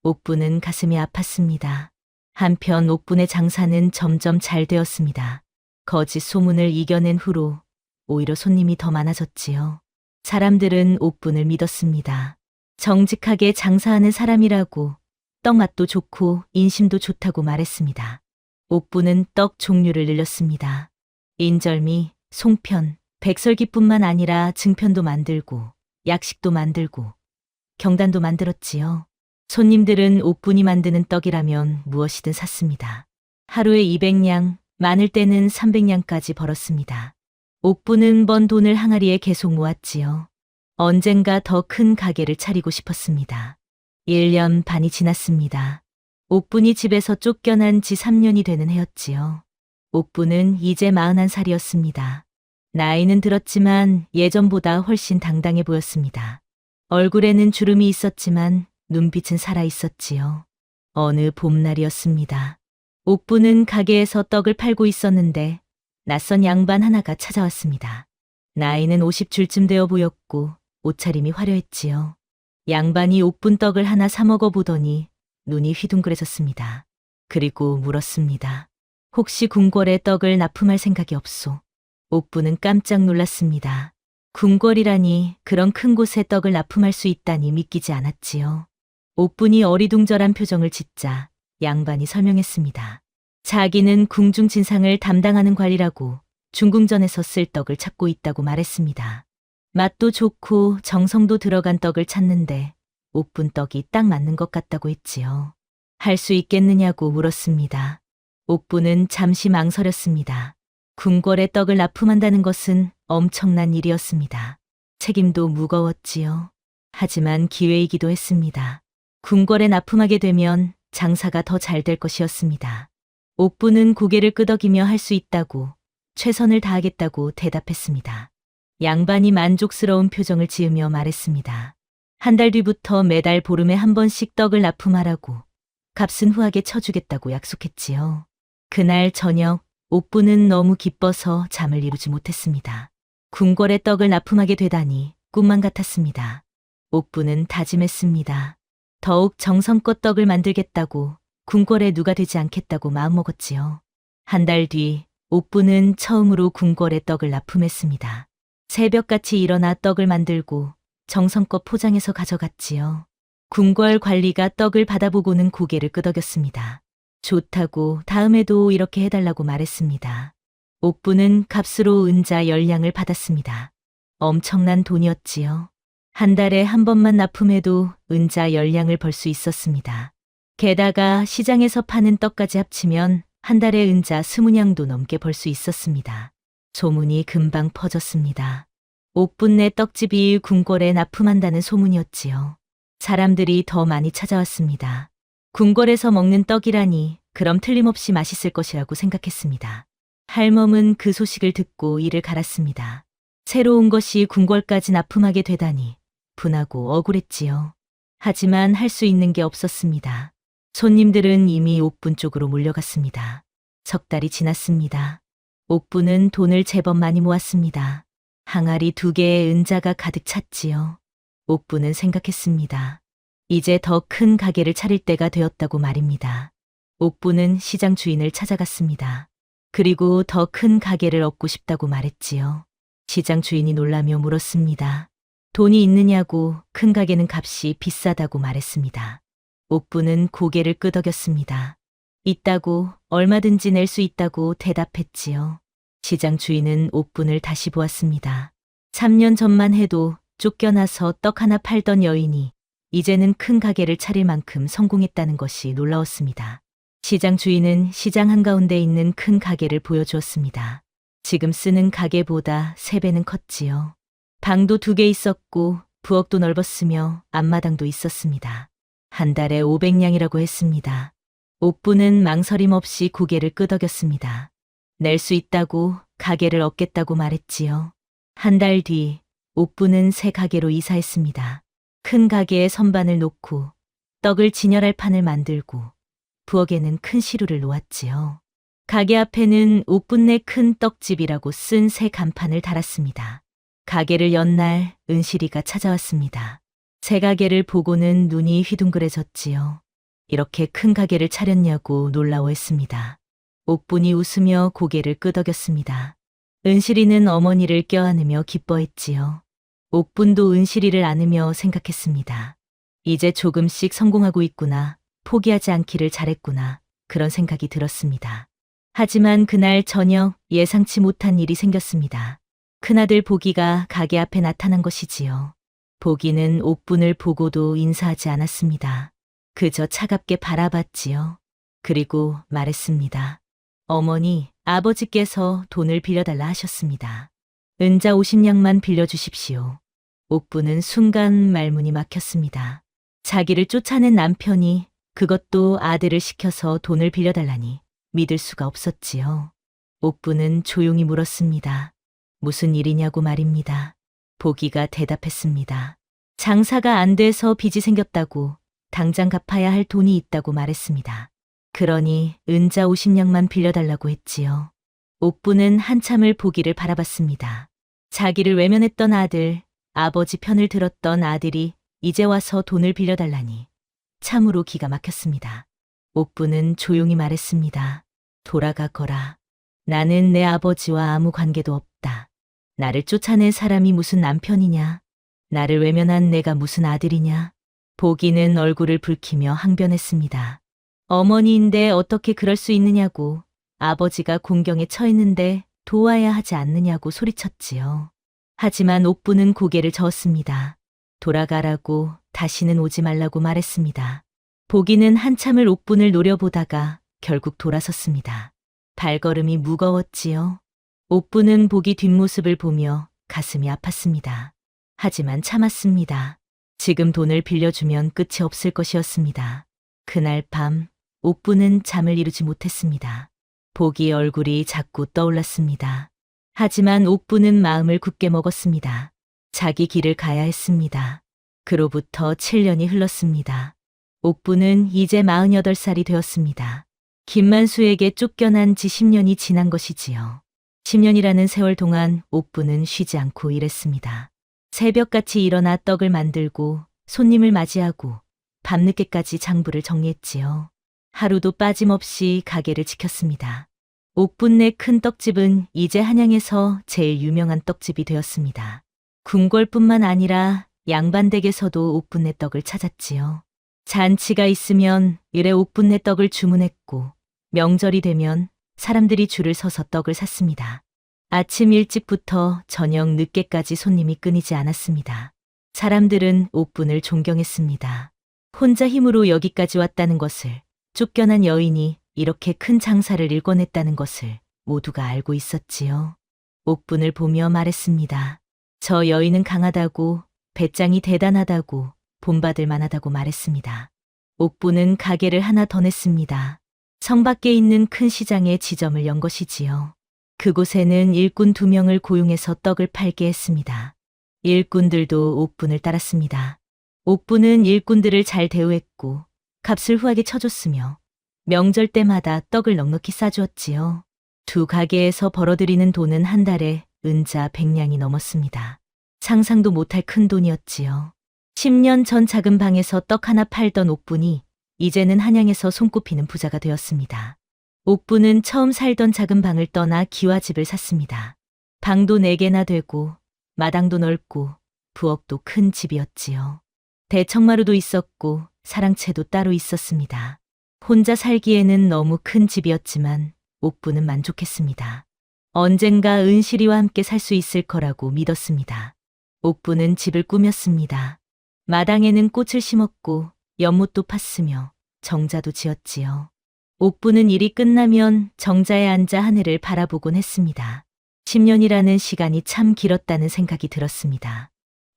옥부는 가슴이 아팠습니다. 한편 옥분의 장사는 점점 잘 되었습니다. 거짓 소문을 이겨낸 후로 오히려 손님이 더 많아졌지요. 사람들은 옥분을 믿었습니다. 정직하게 장사하는 사람이라고 떡 맛도 좋고 인심도 좋다고 말했습니다. 옥분은 떡 종류를 늘렸습니다. 인절미, 송편, 백설기뿐만 아니라 증편도 만들고 약식도 만들고 경단도 만들었지요. 손님들은 옥분이 만드는 떡이라면 무엇이든 샀습니다. 하루에 200냥, 많을 때는 300냥까지 벌었습니다. 옥분은 번 돈을 항아리에 계속 모았지요. 언젠가 더 큰 가게를 차리고 싶었습니다. 1년 반이 지났습니다. 옥분이 집에서 쫓겨난 지 3년이 되는 해였지요. 옥분은 이제 41살이었습니다. 나이는 들었지만 예전보다 훨씬 당당해 보였습니다. 얼굴에는 주름이 있었지만 눈빛은 살아 있었지요. 어느 봄날이었습니다. 옥부는 가게에서 떡을 팔고 있었는데 낯선 양반 하나가 찾아왔습니다. 나이는 50줄쯤 되어 보였고 옷차림이 화려했지요. 양반이 옥분 떡을 하나 사 먹어 보더니 눈이 휘둥그레졌습니다. 그리고 물었습니다. 혹시 궁궐에 떡을 납품할 생각이 없소? 옥부는 깜짝 놀랐습니다. 궁궐이라니 그런 큰 곳에 떡을 납품할 수 있다니 믿기지 않았지요. 옥분이 어리둥절한 표정을 짓자 양반이 설명했습니다. 자기는 궁중 진상을 담당하는 관리라고 중궁전에서 쓸 떡을 찾고 있다고 말했습니다. 맛도 좋고 정성도 들어간 떡을 찾는데 옥분 떡이 딱 맞는 것 같다고 했지요. 할 수 있겠느냐고 물었습니다. 옥분은 잠시 망설였습니다. 궁궐에 떡을 납품한다는 것은 엄청난 일이었습니다. 책임도 무거웠지요. 하지만 기회이기도 했습니다. 궁궐에 납품하게 되면 장사가 더 잘 될 것이었습니다. 옥부는 고개를 끄덕이며 할 수 있다고 최선을 다하겠다고 대답했습니다. 양반이 만족스러운 표정을 지으며 말했습니다. 한 달 뒤부터 매달 보름에 한 번씩 떡을 납품하라고 값은 후하게 쳐주겠다고 약속했지요. 그날 저녁 옥부는 너무 기뻐서 잠을 이루지 못했습니다. 궁궐에 떡을 납품하게 되다니 꿈만 같았습니다. 옥부는 다짐했습니다. 더욱 정성껏 떡을 만들겠다고 궁궐에 누가 되지 않겠다고 마음먹었지요. 한 달 뒤 옥부는 처음으로 궁궐에 떡을 납품했습니다. 새벽같이 일어나 떡을 만들고 정성껏 포장해서 가져갔지요. 궁궐 관리가 떡을 받아보고는 고개를 끄덕였습니다. 좋다고 다음에도 이렇게 해달라고 말했습니다. 옥부는 값으로 은자 10냥을 받았습니다. 엄청난 돈이었지요. 한 달에 한 번만 납품해도 은자 10냥을 벌 수 있었습니다. 게다가 시장에서 파는 떡까지 합치면 한 달에 은자 20냥도 넘게 벌 수 있었습니다. 소문이 금방 퍼졌습니다. 옥분네 떡집이 궁궐에 납품한다는 소문이었지요. 사람들이 더 많이 찾아왔습니다. 궁궐에서 먹는 떡이라니 그럼 틀림없이 맛있을 것이라고 생각했습니다. 할멈은 그 소식을 듣고 이를 갈았습니다. 새로운 것이 궁궐까지 납품하게 되다니 분하고 억울했지요. 하지만 할 수 있는 게 없었습니다. 손님들은 이미 옥분 쪽으로 몰려갔습니다. 석 달이 지났습니다. 옥분은 돈을 제법 많이 모았습니다. 항아리 2개의 은자가 가득 찼지요. 옥분은 생각했습니다. 이제 더 큰 가게를 차릴 때가 되었다고 말입니다. 옥분은 시장 주인을 찾아갔습니다. 그리고 더 큰 가게를 얻고 싶다고 말했지요. 시장 주인이 놀라며 물었습니다. 돈이 있느냐고. 큰 가게는 값이 비싸다고 말했습니다. 옥분은 고개를 끄덕였습니다. 있다고, 얼마든지 낼 수 있다고 대답했지요. 시장 주인은 옥분을 다시 보았습니다. 3년 전만 해도 쫓겨나서 떡 하나 팔던 여인이 이제는 큰 가게를 차릴 만큼 성공했다는 것이 놀라웠습니다. 시장 주인은 시장 한가운데 있는 큰 가게를 보여주었습니다. 지금 쓰는 가게보다 3배는 컸지요. 방도 2개 있었고 부엌도 넓었으며 앞마당도 있었습니다. 한 달에 500냥이라고 했습니다. 옥분은 망설임 없이 고개를 끄덕였습니다. 낼 수 있다고, 가게를 얻겠다고 말했지요. 한 달 뒤 옥분은 새 가게로 이사했습니다. 큰 가게에 선반을 놓고 떡을 진열할 판을 만들고 부엌에는 큰 시루를 놓았지요. 가게 앞에는 옥분네 큰 떡집이라고 쓴 새 간판을 달았습니다. 가게를 연 날 은실이가 찾아왔습니다. 새 가게를 보고는 눈이 휘둥그레졌지요. 이렇게 큰 가게를 차렸냐고 놀라워했습니다. 옥분이 웃으며 고개를 끄덕였습니다. 은실이는 어머니를 껴안으며 기뻐했지요. 옥분도 은실이를 안으며 생각했습니다. 이제 조금씩 성공하고 있구나. 포기하지 않기를 잘했구나. 그런 생각이 들었습니다. 하지만 그날 저녁 예상치 못한 일이 생겼습니다. 큰아들 보기가 가게 앞에 나타난 것이지요. 보기는 옥분을 보고도 인사하지 않았습니다. 그저 차갑게 바라봤지요. 그리고 말했습니다. 어머니, 아버지께서 돈을 빌려달라 하셨습니다. 은자 50냥만 빌려주십시오. 옥분은 순간 말문이 막혔습니다. 자기를 쫓아낸 남편이 그것도 아들을 시켜서 돈을 빌려달라니 믿을 수가 없었지요. 옥분은 조용히 물었습니다. 무슨 일이냐고 말입니다. 보기가 대답했습니다. 장사가 안 돼서 빚이 생겼다고, 당장 갚아야 할 돈이 있다고 말했습니다. 그러니 은자 50냥만 빌려달라고 했지요. 옥분은 한참을 보기를 바라봤습니다. 자기를 외면했던 아들, 아버지 편을 들었던 아들이 이제 와서 돈을 빌려달라니 참으로 기가 막혔습니다. 옥분은 조용히 말했습니다. 돌아가거라. 나는 내 아버지와 아무 관계도 없다. 나를 쫓아낸 사람이 무슨 남편이냐? 나를 외면한 내가 무슨 아들이냐? 보기는 얼굴을 붉히며 항변했습니다. 어머니인데 어떻게 그럴 수 있느냐고, 아버지가 공경에 처했는데 도와야 하지 않느냐고 소리쳤지요. 하지만 옥분은 고개를 저었습니다. 돌아가라고, 다시는 오지 말라고 말했습니다. 보기는 한참을 옥분을 노려보다가 결국 돌아섰습니다. 발걸음이 무거웠지요. 옥분은 보기 뒷모습을 보며 가슴이 아팠습니다. 하지만 참았습니다. 지금 돈을 빌려주면 끝이 없을 것이었습니다. 그날 밤 옥분은 잠을 이루지 못했습니다. 보기 얼굴이 자꾸 떠올랐습니다. 하지만 옥분은 마음을 굳게 먹었습니다. 자기 길을 가야 했습니다. 그로부터 7년이 흘렀습니다. 옥분은 이제 48살이 되었습니다. 김만수에게 쫓겨난 지 10년이 지난 것이지요. 10년이라는 세월 동안 옥분은 쉬지 않고 일했습니다. 새벽같이 일어나 떡을 만들고 손님을 맞이하고 밤늦게까지 장부를 정리했지요. 하루도 빠짐없이 가게를 지켰습니다. 옥분네 큰 떡집은 이제 한양에서 제일 유명한 떡집이 되었습니다. 궁궐뿐만 아니라 양반댁에서도 옥분네 떡을 찾았지요. 잔치가 있으면 을에 옥분네 떡을 주문했고 명절이 되면 사람들이 줄을 서서 떡을 샀습니다. 아침 일찍부터 저녁 늦게까지 손님이 끊이지 않았습니다. 사람들은 옥분을 존경했습니다. 혼자 힘으로 여기까지 왔다는 것을, 쫓겨난 여인이 이렇게 큰 장사를 일궈냈다는 것을 모두가 알고 있었지요. 옥분을 보며 말했습니다. 저 여인은 강하다고, 배짱이 대단하다고, 본받을 만하다고 말했습니다. 옥분은 가게를 하나 더 냈습니다. 성 밖에 있는 큰 시장에 지점을 연 것이지요. 그곳에는 일꾼 2명을 고용해서 떡을 팔게 했습니다. 일꾼들도 옥분을 따랐습니다. 옥분은 일꾼들을 잘 대우했고 값을 후하게 쳐줬으며 명절 때마다 떡을 넉넉히 싸주었지요. 두 가게에서 벌어들이는 돈은 한 달에 은자 100냥이 넘었습니다. 상상도 못할 큰 돈이었지요. 10년 전 작은 방에서 떡 하나 팔던 옥분이 이제는 한양에서 손꼽히는 부자가 되었습니다. 옥분은 처음 살던 작은 방을 떠나 기와집을 샀습니다. 방도 4개나 되고 마당도 넓고 부엌도 큰 집이었지요. 대청마루도 있었고 사랑채도 따로 있었습니다. 혼자 살기에는 너무 큰 집이었지만 옥분은 만족했습니다. 언젠가 은실이와 함께 살 수 있을 거라고 믿었습니다. 옥분은 집을 꾸몄습니다. 마당에는 꽃을 심었고 연못도 팠으며 정자도 지었지요. 옥분은 일이 끝나면 정자에 앉아 하늘을 바라보곤 했습니다. 10년이라는 시간이 참 길었다는 생각이 들었습니다.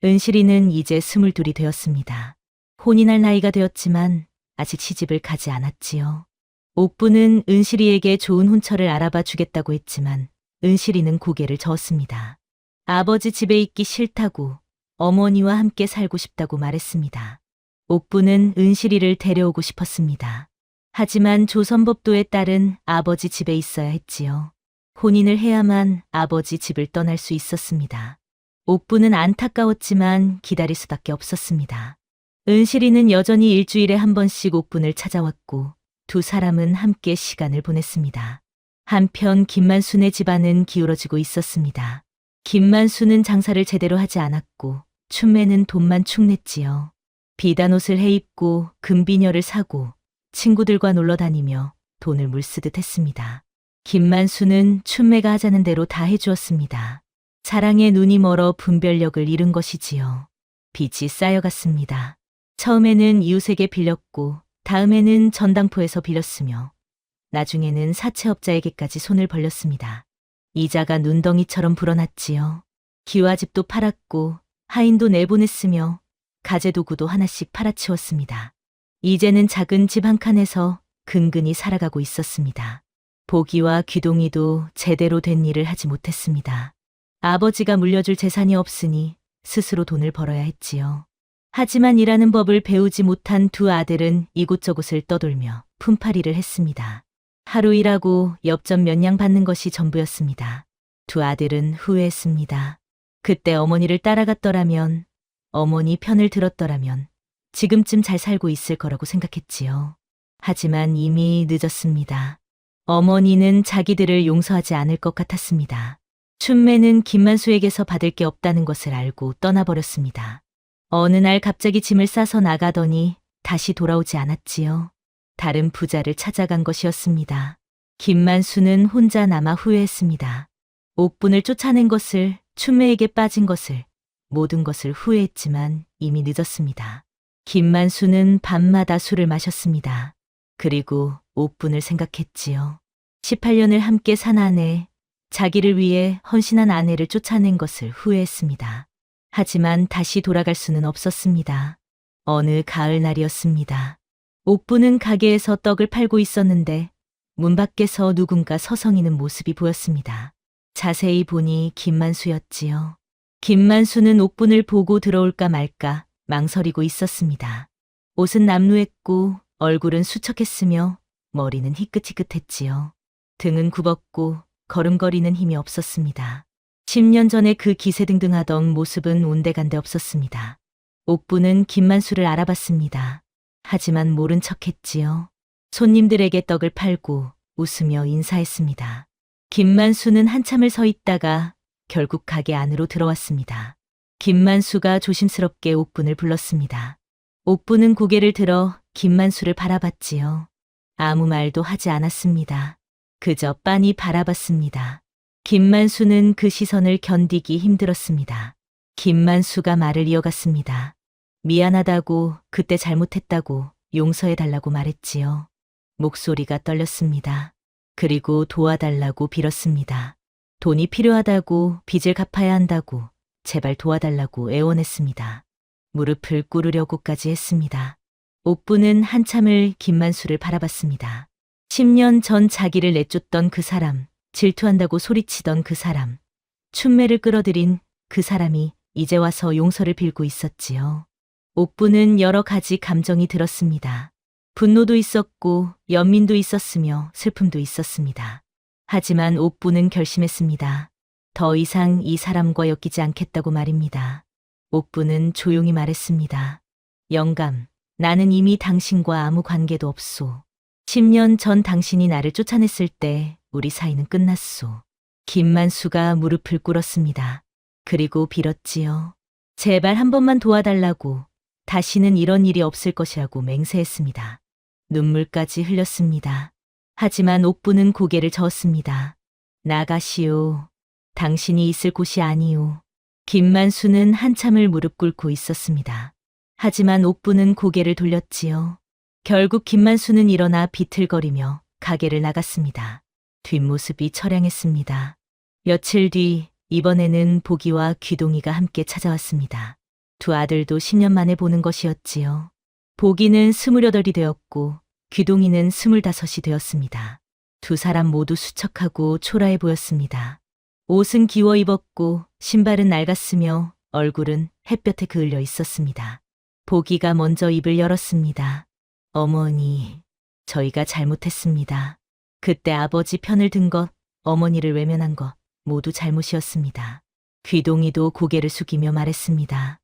은실이는 이제 22이 되었습니다. 혼인할 나이가 되었지만 아직 시집을 가지 않았지요. 옥분은 은실이에게 좋은 혼처를 알아봐 주겠다고 했지만 은실이는 고개를 저었습니다. 아버지 집에 있기 싫다고 어머니와 함께 살고 싶다고 말했습니다. 옥분은 은실이를 데려오고 싶었습니다. 하지만 조선법도에 따른 아버지 집에 있어야 했지요. 혼인을 해야만 아버지 집을 떠날 수 있었습니다. 옥분은 안타까웠지만 기다릴 수밖에 없었습니다. 은실이는 여전히 일주일에 한 번씩 옥분을 찾아왔고 두 사람은 함께 시간을 보냈습니다. 한편 김만순의 집안은 기울어지고 있었습니다. 김만순은 장사를 제대로 하지 않았고 춘매는 돈만 축냈지요. 비단 옷을 해입고 금비녀를 사고 친구들과 놀러 다니며 돈을 물쓰듯 했습니다. 김만수는 춘매가 하자는 대로 다 해주었습니다. 사랑에 눈이 멀어 분별력을 잃은 것이지요. 빚이 쌓여갔습니다. 처음에는 이웃에게 빌렸고 다음에는 전당포에서 빌렸으며 나중에는 사채업자에게까지 손을 벌렸습니다. 이자가 눈덩이처럼 불어났지요. 기와집도 팔았고 하인도 내보냈으며 가재도구도 하나씩 팔아치웠습니다. 이제는 작은 집 한 칸에서 근근히 살아가고 있었습니다. 보기와 귀동이도 제대로 된 일을 하지 못했습니다. 아버지가 물려줄 재산이 없으니 스스로 돈을 벌어야 했지요. 하지만 일하는 법을 배우지 못한 두 아들은 이곳저곳을 떠돌며 품팔이를 했습니다. 하루 일하고 엽전 몇 냥 받는 것이 전부였습니다. 두 아들은 후회했습니다. 그때 어머니를 따라갔더라면, 어머니 편을 들었더라면 지금쯤 잘 살고 있을 거라고 생각했지요. 하지만 이미 늦었습니다. 어머니는 자기들을 용서하지 않을 것 같았습니다. 춘매는 김만수에게서 받을 게 없다는 것을 알고 떠나버렸습니다. 어느 날 갑자기 짐을 싸서 나가더니 다시 돌아오지 않았지요. 다른 부자를 찾아간 것이었습니다. 김만수는 혼자 남아 후회했습니다. 옥분을 쫓아낸 것을, 춘매에게 빠진 것을, 모든 것을 후회했지만 이미 늦었습니다. 김만수는 밤마다 술을 마셨습니다. 그리고 옥분을 생각했지요. 18년을 함께 산 아내, 자기를 위해 헌신한 아내를 쫓아낸 것을 후회했습니다. 하지만 다시 돌아갈 수는 없었습니다. 어느 가을날이었습니다. 옥분은 가게에서 떡을 팔고 있었는데 문 밖에서 누군가 서성이는 모습이 보였습니다. 자세히 보니 김만수였지요. 김만수는 옥분을 보고 들어올까 말까 망설이고 있었습니다. 옷은 남루했고 얼굴은 수척했으며 머리는 희끗희끗했지요. 등은 굽었고 걸음걸이는 힘이 없었습니다. 10년 전에 그 기세등등하던 모습은 온데간데 없었습니다. 옥분은 김만수를 알아봤습니다. 하지만 모른 척했지요. 손님들에게 떡을 팔고 웃으며 인사했습니다. 김만수는 한참을 서 있다가 결국 가게 안으로 들어왔습니다. 김만수가 조심스럽게 옥분을 불렀습니다. 옥분은 고개를 들어 김만수를 바라봤지요. 아무 말도 하지 않았습니다. 그저 빤히 바라봤습니다. 김만수는 그 시선을 견디기 힘들었습니다. 김만수가 말을 이어갔습니다. 미안하다고, 그때 잘못했다고, 용서해달라고 말했지요. 목소리가 떨렸습니다. 그리고 도와달라고 빌었습니다. 돈이 필요하다고, 빚을 갚아야 한다고, 제발 도와달라고 애원했습니다. 무릎을 꿇으려고까지 했습니다. 옥분은 한참을 김만수를 바라봤습니다. 10년 전 자기를 내쫓던 그 사람, 질투한다고 소리치던 그 사람, 춘매를 끌어들인 그 사람이 이제 와서 용서를 빌고 있었지요. 옥분은 여러 가지 감정이 들었습니다. 분노도 있었고 연민도 있었으며 슬픔도 있었습니다. 하지만 옥부는 결심했습니다. 더 이상 이 사람과 엮이지 않겠다고 말입니다. 옥부는 조용히 말했습니다. 영감, 나는 이미 당신과 아무 관계도 없소. 10년 전 당신이 나를 쫓아냈을 때 우리 사이는 끝났소. 김만수가 무릎을 꿇었습니다. 그리고 빌었지요. 제발 한 번만 도와달라고. 다시는 이런 일이 없을 것이라고 맹세했습니다. 눈물까지 흘렸습니다. 하지만 옥부는 고개를 저었습니다. 나가시오. 당신이 있을 곳이 아니오. 김만수는 한참을 무릎 꿇고 있었습니다. 하지만 옥부는 고개를 돌렸지요. 결국 김만수는 일어나 비틀거리며 가게를 나갔습니다. 뒷모습이 처량했습니다. 며칠 뒤 이번에는 보기와 귀동이가 함께 찾아왔습니다. 두 아들도 10년 만에 보는 것이었지요. 보기는 28이 되었고 귀동이는 25이 되었습니다. 두 사람 모두 수척하고 초라해 보였습니다. 옷은 기워 입었고 신발은 낡았으며 얼굴은 햇볕에 그을려 있었습니다. 보기가 먼저 입을 열었습니다. 어머니, 저희가 잘못했습니다. 그때 아버지 편을 든 것, 어머니를 외면한 것 모두 잘못이었습니다. 귀동이도 고개를 숙이며 말했습니다.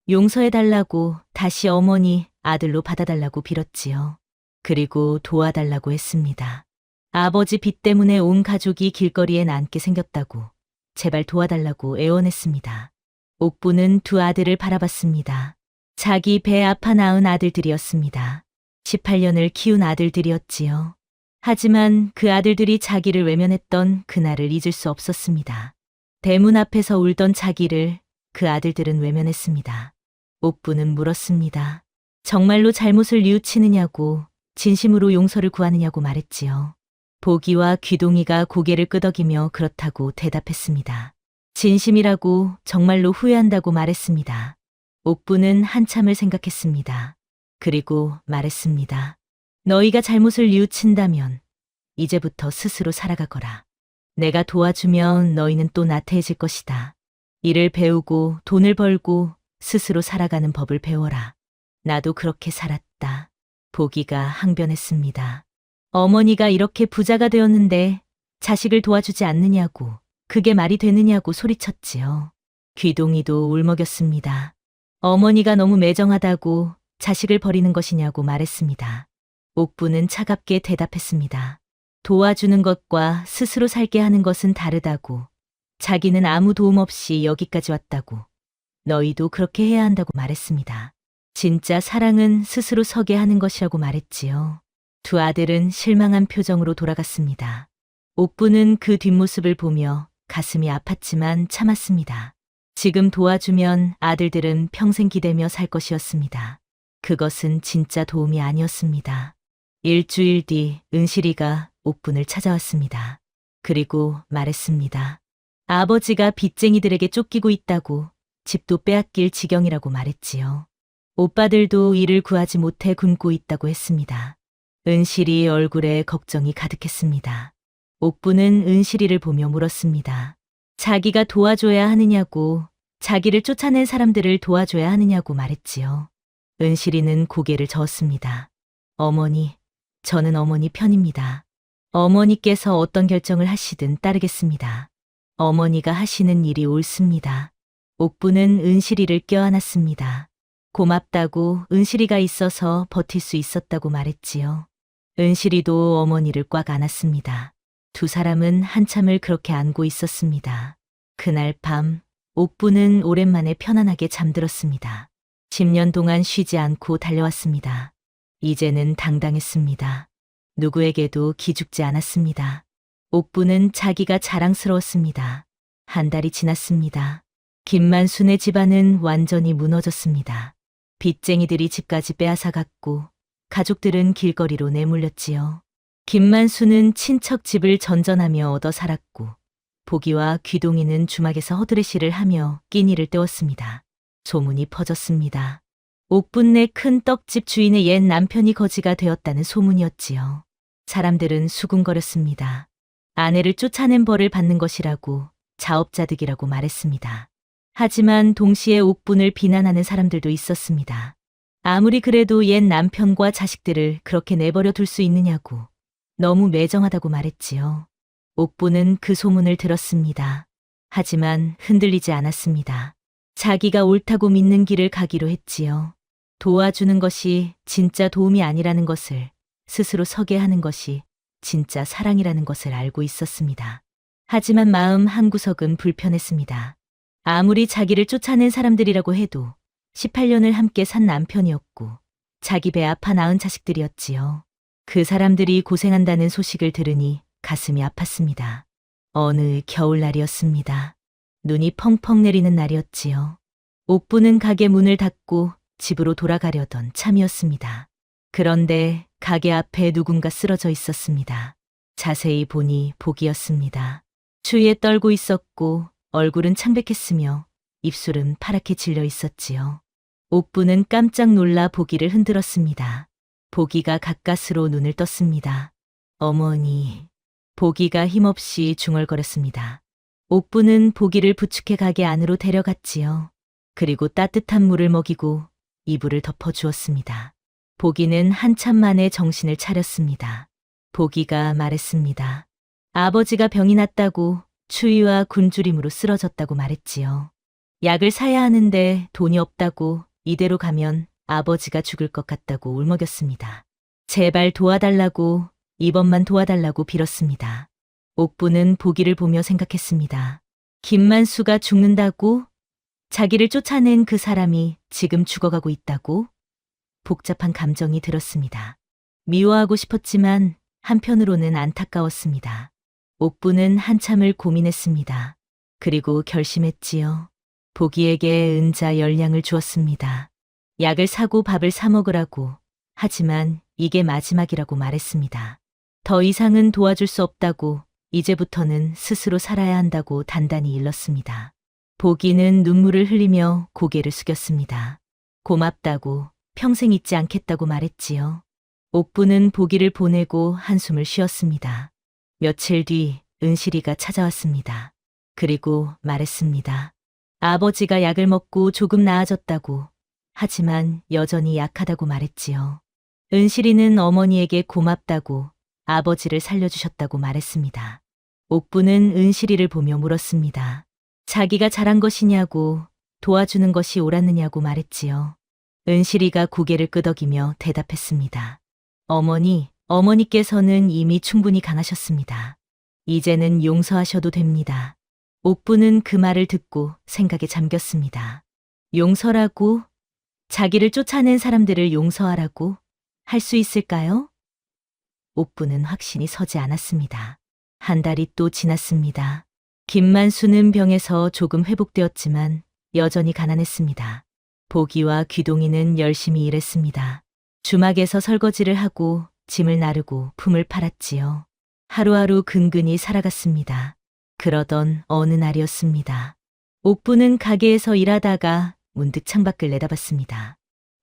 용서해달라고 다시 어머니 아들로 받아달라고 빌었지요. 그리고 도와달라고 했습니다. 아버지 빚 때문에 온 가족이 길거리에 앉게 생겼다고 제발 도와달라고 애원했습니다. 옥부는 두 아들을 바라봤습니다. 자기 배 아파 낳은 아들들이었습니다. 18년을 키운 아들들이었지요. 하지만 그 아들들이 자기를 외면했던 그날을 잊을 수 없었습니다. 대문 앞에서 울던 자기를 그 아들들은 외면했습니다. 옥부는 물었습니다. 정말로 잘못을 뉘우치느냐고, 진심으로 용서를 구하느냐고 말했지요. 보기와 귀동이가 고개를 끄덕이며 그렇다고 대답했습니다. 진심이라고, 정말로 후회한다고 말했습니다. 옥부는 한참을 생각했습니다. 그리고 말했습니다. 너희가 잘못을 뉘우친다면 이제부터 스스로 살아가거라. 내가 도와주면 너희는 또 나태해질 것이다. 일을 배우고 돈을 벌고 스스로 살아가는 법을 배워라. 나도 그렇게 살았다. 보기가 항변했습니다. 어머니가 이렇게 부자가 되었는데 자식을 도와주지 않느냐고, 그게 말이 되느냐고 소리쳤지요. 귀동이도 울먹였습니다. 어머니가 너무 매정하다고 자식을 버리는 것이냐고 말했습니다. 옥부는 차갑게 대답했습니다. 도와주는 것과 스스로 살게 하는 것은 다르다고. 자기는 아무 도움 없이 여기까지 왔다고. 너희도 그렇게 해야 한다고 말했습니다. 진짜 사랑은 스스로 서게 하는 것이라고 말했지요. 두 아들은 실망한 표정으로 돌아갔습니다. 옥부는 그 뒷모습을 보며 가슴이 아팠지만 참았습니다. 지금 도와주면 아들들은 평생 기대며 살 것이었습니다. 그것은 진짜 도움이 아니었습니다. 일주일 뒤 은실이가 옥분을 찾아왔습니다. 그리고 말했습니다. 아버지가 빚쟁이들에게 쫓기고 있다고, 집도 빼앗길 지경이라고 말했지요. 오빠들도 일을 구하지 못해 굶고 있다고 했습니다. 은실이 얼굴에 걱정이 가득했습니다. 옥부는 은실이를 보며 물었습니다. 자기가 도와줘야 하느냐고, 자기를 쫓아낸 사람들을 도와줘야 하느냐고 말했지요. 은실이는 고개를 저었습니다. 어머니, 저는 어머니 편입니다. 어머니께서 어떤 결정을 하시든 따르겠습니다. 어머니가 하시는 일이 옳습니다. 옥부는 은실이를 껴안았습니다. 고맙다고, 은실이가 있어서 버틸 수 있었다고 말했지요. 은실이도 어머니를 꽉 안았습니다. 두 사람은 한참을 그렇게 안고 있었습니다. 그날 밤, 옥부는 오랜만에 편안하게 잠들었습니다. 10년 동안 쉬지 않고 달려왔습니다. 이제는 당당했습니다. 누구에게도 기죽지 않았습니다. 옥부는 자기가 자랑스러웠습니다. 한 달이 지났습니다. 김만순의 집안은 완전히 무너졌습니다. 빚쟁이들이 집까지 빼앗아갔고 가족들은 길거리로 내몰렸지요. 김만수는 친척 집을 전전하며 얻어 살았고 보기와 귀동이는 주막에서 허드레시를 하며 끼니를 때웠습니다. 소문이 퍼졌습니다. 옥분내 큰 떡집 주인의 옛 남편이 거지가 되었다는 소문이었지요. 사람들은 수군거렸습니다. 아내를 쫓아낸 벌을 받는 것이라고, 자업자득이라고 말했습니다. 하지만 동시에 옥분을 비난하는 사람들도 있었습니다. 아무리 그래도 옛 남편과 자식들을 그렇게 내버려 둘 수 있느냐고 너무 매정하다고 말했지요. 옥부는 그 소문을 들었습니다. 하지만 흔들리지 않았습니다. 자기가 옳다고 믿는 길을 가기로 했지요. 도와주는 것이 진짜 도움이 아니라는 것을, 스스로 서게 하는 것이 진짜 사랑이라는 것을 알고 있었습니다. 하지만 마음 한구석은 불편했습니다. 아무리 자기를 쫓아낸 사람들이라고 해도 18년을 함께 산 남편이었고 자기 배 아파 낳은 자식들이었지요. 그 사람들이 고생한다는 소식을 들으니 가슴이 아팠습니다. 어느 겨울날이었습니다. 눈이 펑펑 내리는 날이었지요. 옥부는 가게 문을 닫고 집으로 돌아가려던 참이었습니다. 그런데 가게 앞에 누군가 쓰러져 있었습니다. 자세히 보니 복이었습니다. 추위에 떨고 있었고 얼굴은 창백했으며 입술은 파랗게 질려 있었지요. 옥부는 깜짝 놀라 보기를 흔들었습니다. 보기가 가까스로 눈을 떴습니다. 어머니. 보기가 힘없이 중얼거렸습니다. 옥부는 보기를 부축해 가게 안으로 데려갔지요. 그리고 따뜻한 물을 먹이고 이불을 덮어주었습니다. 보기는 한참 만에 정신을 차렸습니다. 보기가 말했습니다. 아버지가 병이 났다고, 추위와 굶주림으로 쓰러졌다고 말했지요. 약을 사야 하는데 돈이 없다고, 이대로 가면 아버지가 죽을 것 같다고 울먹였습니다. 제발 도와달라고, 이번만 도와달라고 빌었습니다. 옥부는 보기를 보며 생각했습니다. 김만수가 죽는다고? 자기를 쫓아낸 그 사람이 지금 죽어가고 있다고? 복잡한 감정이 들었습니다. 미워하고 싶었지만 한편으로는 안타까웠습니다. 옥부는 한참을 고민했습니다. 그리고 결심했지요. 보기에게 은자 10냥을 주었습니다. 약을 사고 밥을 사 먹으라고. 하지만 이게 마지막이라고 말했습니다. 더 이상은 도와줄 수 없다고, 이제부터는 스스로 살아야 한다고 단단히 일렀습니다. 보기는 눈물을 흘리며 고개를 숙였습니다. 고맙다고, 평생 잊지 않겠다고 말했지요. 옥부는 보기를 보내고 한숨을 쉬었습니다. 며칠 뒤 은실이가 찾아왔습니다. 그리고 말했습니다. 아버지가 약을 먹고 조금 나아졌다고, 하지만 여전히 약하다고 말했지요. 은실이는 어머니에게 고맙다고, 아버지를 살려주셨다고 말했습니다. 옥부는 은실이를 보며 물었습니다. 자기가 잘한 것이냐고, 도와주는 것이 옳았느냐고 말했지요. 은실이가 고개를 끄덕이며 대답했습니다. 어머니, 어머니께서는 이미 충분히 강하셨습니다. 이제는 용서하셔도 됩니다. 옥부는 그 말을 듣고 생각에 잠겼습니다. 용서라고? 자기를 쫓아낸 사람들을 용서하라고? 할 수 있을까요? 옥부는 확신이 서지 않았습니다. 한 달이 또 지났습니다. 김만수는 병에서 조금 회복되었지만 여전히 가난했습니다. 보기와 귀동이는 열심히 일했습니다. 주막에서 설거지를 하고 짐을 나르고 품을 팔았지요. 하루하루 근근히 살아갔습니다. 그러던 어느 날이었습니다. 옥부는 가게에서 일하다가 문득 창밖을 내다봤습니다.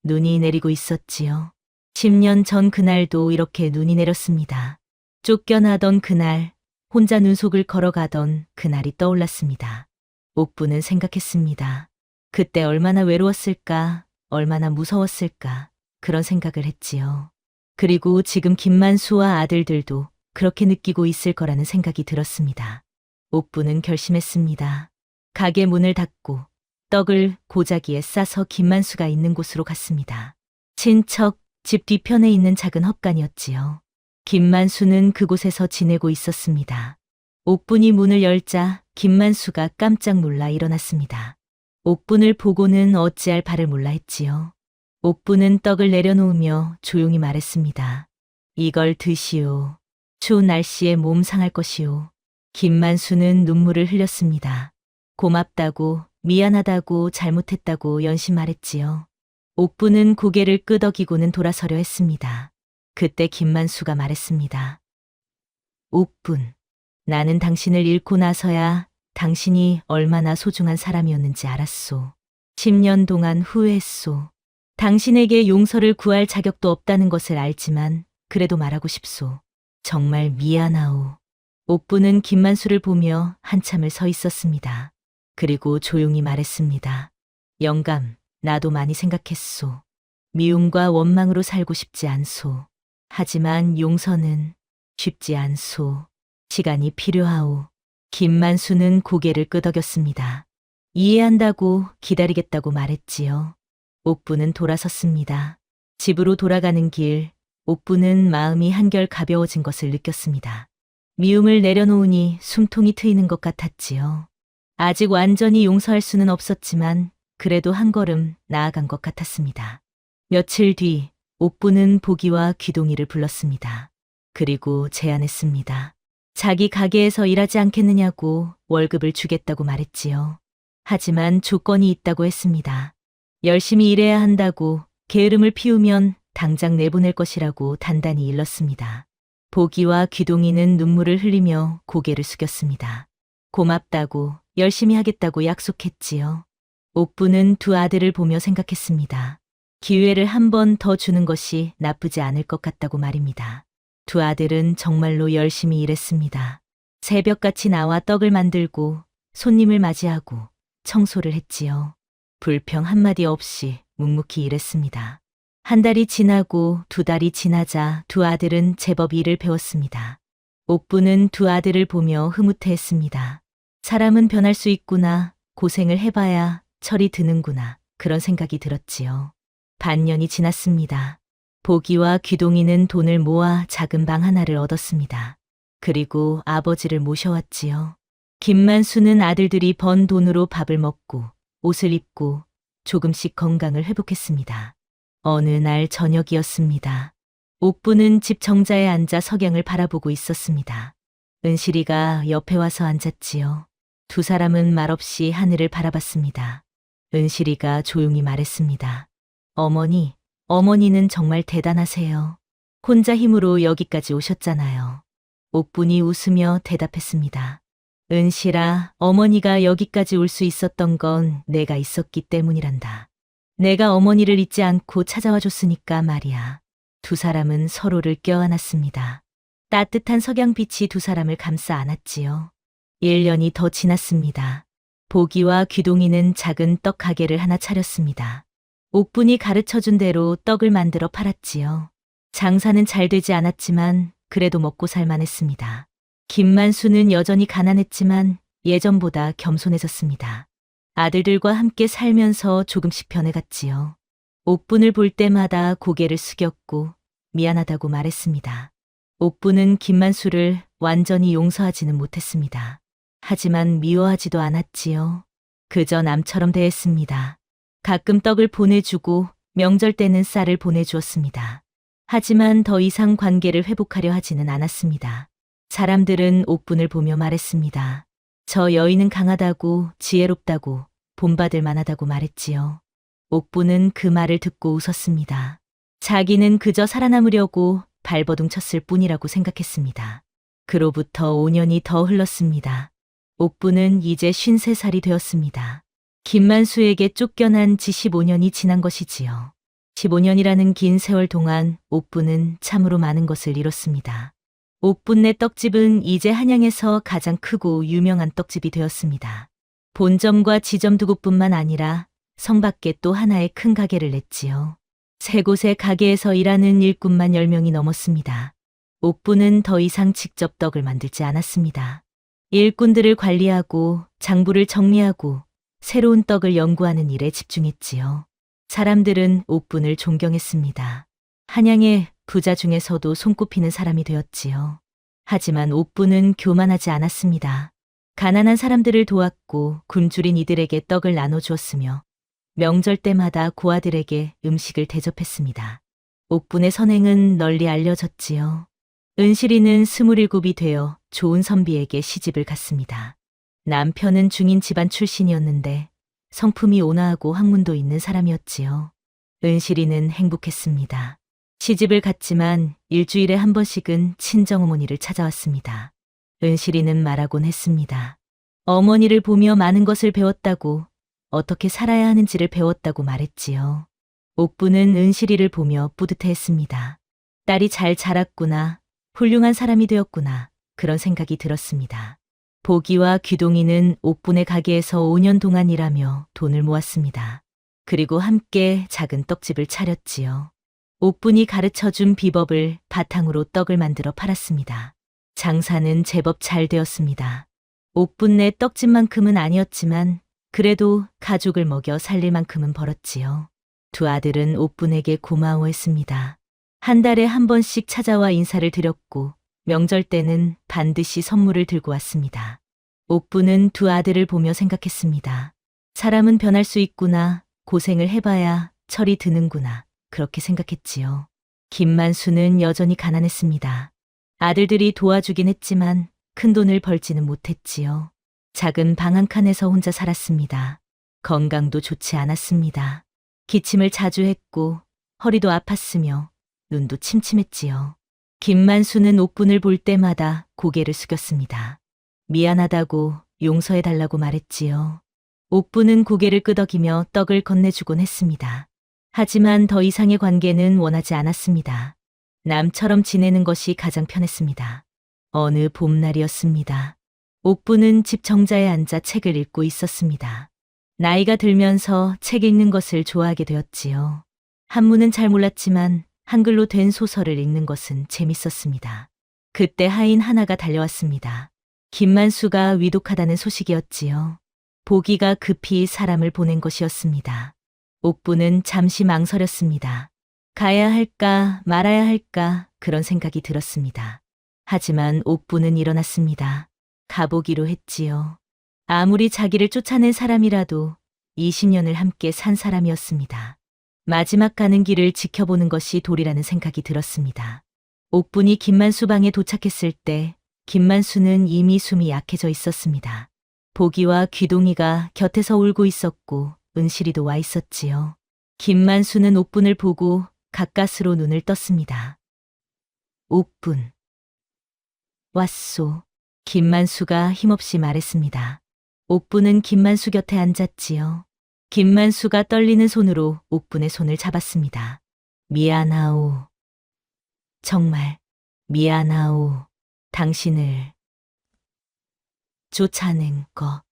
눈이 내리고 있었지요. 10년 전 그날도 이렇게 눈이 내렸습니다. 쫓겨나던 그날, 혼자 눈속을 걸어가던 그날이 떠올랐습니다. 옥부는 생각했습니다. 그때 얼마나 외로웠을까, 얼마나 무서웠을까, 그런 생각을 했지요. 그리고 지금 김만수와 아들들도 그렇게 느끼고 있을 거라는 생각이 들었습니다. 옥부는 결심했습니다. 가게 문을 닫고 떡을 고자기에 싸서 김만수가 있는 곳으로 갔습니다. 친척 집 뒤편에 있는 작은 헛간이었지요. 김만수는 그곳에서 지내고 있었습니다. 옥분이 문을 열자 김만수가 깜짝 놀라 일어났습니다. 옥분을 보고는 어찌할 바를 몰라 했지요. 옥분은 떡을 내려놓으며 조용히 말했습니다. 이걸 드시오. 추운 날씨에 몸 상할 것이오. 김만수는 눈물을 흘렸습니다. 고맙다고, 미안하다고, 잘못했다고 연신 말했지요. 옥부는 고개를 끄덕이고는 돌아서려 했습니다. 그때 김만수가 말했습니다. 옥분, 나는 당신을 잃고 나서야 당신이 얼마나 소중한 사람이었는지 알았소. 10년 동안 후회했소. 당신에게 용서를 구할 자격도 없다는 것을 알지만 그래도 말하고 싶소. 정말 미안하오. 옥부는 김만수를 보며 한참을 서 있었습니다. 그리고 조용히 말했습니다. 영감, 나도 많이 생각했소. 미움과 원망으로 살고 싶지 않소. 하지만 용서는 쉽지 않소. 시간이 필요하오. 김만수는 고개를 끄덕였습니다. 이해한다고 기다리겠다고 말했지요. 옥부는 돌아섰습니다. 집으로 돌아가는 길, 옥부는 마음이 한결 가벼워진 것을 느꼈습니다. 미움을 내려놓으니 숨통이 트이는 것 같았지요. 아직 완전히 용서할 수는 없었지만 그래도 한 걸음 나아간 것 같았습니다. 며칠 뒤 옥부는 보기와 귀동이를 불렀습니다. 그리고 제안했습니다. 자기 가게에서 일하지 않겠느냐고 월급을 주겠다고 말했지요. 하지만 조건이 있다고 했습니다. 열심히 일해야 한다고, 게으름을 피우면 당장 내보낼 것이라고 단단히 일렀습니다. 보기와 귀동이는 눈물을 흘리며 고개를 숙였습니다. 고맙다고, 열심히 하겠다고 약속했지요. 옥부는 두 아들을 보며 생각했습니다. 기회를 한 번 더 주는 것이 나쁘지 않을 것 같다고 말입니다. 두 아들은 정말로 열심히 일했습니다. 새벽같이 나와 떡을 만들고 손님을 맞이하고 청소를 했지요. 불평 한마디 없이 묵묵히 일했습니다. 한 달이 지나고 두 달이 지나자 두 아들은 제법 일을 배웠습니다. 옥부는 두 아들을 보며 흐뭇해했습니다. 사람은 변할 수 있구나, 고생을 해봐야 철이 드는구나, 그런 생각이 들었지요. 반년이 지났습니다. 보기와 귀동이는 돈을 모아 작은 방 하나를 얻었습니다. 그리고 아버지를 모셔왔지요. 김만수는 아들들이 번 돈으로 밥을 먹고 옷을 입고 조금씩 건강을 회복했습니다. 어느 날 저녁이었습니다. 옥부는 집 정자에 앉아 석양을 바라보고 있었습니다. 은실이가 옆에 와서 앉았지요. 두 사람은 말없이 하늘을 바라봤습니다. 은실이가 조용히 말했습니다. 어머니, 어머니는 정말 대단하세요. 혼자 힘으로 여기까지 오셨잖아요. 옥분이 웃으며 대답했습니다. 은실아, 어머니가 여기까지 올 수 있었던 건 내가 있었기 때문이란다. 내가 어머니를 잊지 않고 찾아와 줬으니까 말이야. 두 사람은 서로를 껴안았습니다. 따뜻한 석양빛이 두 사람을 감싸 안았지요. 1년이 더 지났습니다. 보기와 귀동이는 작은 떡 가게를 하나 차렸습니다. 옥분이 가르쳐준 대로 떡을 만들어 팔았지요. 장사는 잘 되지 않았지만 그래도 먹고 살만했습니다. 김만수는 여전히 가난했지만 예전보다 겸손해졌습니다. 아들들과 함께 살면서 조금씩 변해갔지요. 옥분을 볼 때마다 고개를 숙였고 미안하다고 말했습니다. 옥분은 김만수를 완전히 용서하지는 못했습니다. 하지만 미워하지도 않았지요. 그저 남처럼 대했습니다. 가끔 떡을 보내주고 명절 때는 쌀을 보내주었습니다. 하지만 더 이상 관계를 회복하려 하지는 않았습니다. 사람들은 옥분을 보며 말했습니다. 저 여인은 강하다고, 지혜롭다고, 본받을 만하다고 말했지요. 옥분은 그 말을 듣고 웃었습니다. 자기는 그저 살아남으려고 발버둥 쳤을 뿐이라고 생각했습니다. 그로부터 5년이 더 흘렀습니다. 옥분은 이제 53살이 되었습니다. 김만수에게 쫓겨난 지 15년이 지난 것이지요. 15년이라는 긴 세월 동안 옥분은 참으로 많은 것을 이뤘습니다. 옥분네 떡집은 이제 한양에서 가장 크고 유명한 떡집이 되었습니다. 본점과 지점 두 곳뿐만 아니라 성 밖에 또 하나의 큰 가게를 냈지요. 세 곳의 가게에서 일하는 일꾼만 10명이 넘었습니다. 옥분은 더 이상 직접 떡을 만들지 않았습니다. 일꾼들을 관리하고 장부를 정리하고 새로운 떡을 연구하는 일에 집중했지요. 사람들은 옥분을 존경했습니다. 한양의 부자 중에서도 손꼽히는 사람이 되었지요. 하지만 옥분은 교만하지 않았습니다. 가난한 사람들을 도왔고 굶주린 이들에게 떡을 나눠주었으며 명절 때마다 고아들에게 음식을 대접했습니다. 옥분의 선행은 널리 알려졌지요. 은실이는 27이 되어 좋은 선비에게 시집을 갔습니다. 남편은 중인 집안 출신이었는데 성품이 온화하고 학문도 있는 사람이었지요. 은실이는 행복했습니다. 시집을 갔지만 일주일에 한 번씩은 친정어머니를 찾아왔습니다. 은실이는 말하곤 했습니다. 어머니를 보며 많은 것을 배웠다고, 어떻게 살아야 하는지를 배웠다고 말했지요. 옥분은 은실이를 보며 뿌듯해했습니다. 딸이 잘 자랐구나, 훌륭한 사람이 되었구나, 그런 생각이 들었습니다. 보기와 귀동이는 옥분의 가게에서 5년 동안 일하며 돈을 모았습니다. 그리고 함께 작은 떡집을 차렸지요. 옥분이 가르쳐준 비법을 바탕으로 떡을 만들어 팔았습니다. 장사는 제법 잘 되었습니다. 옥분네 떡집만큼은 아니었지만 그래도 가족을 먹여 살릴 만큼은 벌었지요. 두 아들은 옥분에게 고마워했습니다. 한 달에 한 번씩 찾아와 인사를 드렸고 명절 때는 반드시 선물을 들고 왔습니다. 옥분은 두 아들을 보며 생각했습니다. 사람은 변할 수 있구나. 고생을 해봐야 철이 드는구나. 그렇게 생각했지요. 김만수는 여전히 가난했습니다. 아들들이 도와주긴 했지만 큰 돈을 벌지는 못했지요. 작은 방 한 칸에서 혼자 살았습니다. 건강도 좋지 않았습니다. 기침을 자주 했고 허리도 아팠으며 눈도 침침했지요. 김만수는 옥분을 볼 때마다 고개를 숙였습니다. 미안하다고 용서해달라고 말했지요. 옥분은 고개를 끄덕이며 떡을 건네주곤 했습니다. 하지만 더 이상의 관계는 원하지 않았습니다. 남처럼 지내는 것이 가장 편했습니다. 어느 봄날이었습니다. 옥분은 집 정자에 앉아 책을 읽고 있었습니다. 나이가 들면서 책 읽는 것을 좋아하게 되었지요. 한문은 잘 몰랐지만 한글로 된 소설을 읽는 것은 재밌었습니다. 그때 하인 하나가 달려왔습니다. 김만수가 위독하다는 소식이었지요. 보기가 급히 사람을 보낸 것이었습니다. 옥분은 잠시 망설였습니다. 가야 할까 말아야 할까 그런 생각이 들었습니다. 하지만 옥분은 일어났습니다. 가보기로 했지요. 아무리 자기를 쫓아낸 사람이라도 20년을 함께 산 사람이었습니다. 마지막 가는 길을 지켜보는 것이 도리라는 생각이 들었습니다. 옥분이 김만수 방에 도착했을 때 김만수는 이미 숨이 약해져 있었습니다. 보기와 귀동이가 곁에서 울고 있었고 은실이도 와 있었지요. 김만수는 옥분을 보고 가까스로 눈을 떴습니다. 옥분. 왔소. 김만수가 힘없이 말했습니다. 옥분은 김만수 곁에 앉았지요. 김만수가 떨리는 손으로 옥분의 손을 잡았습니다. 미안하오. 정말 미안하오. 당신을 쫓아낸 거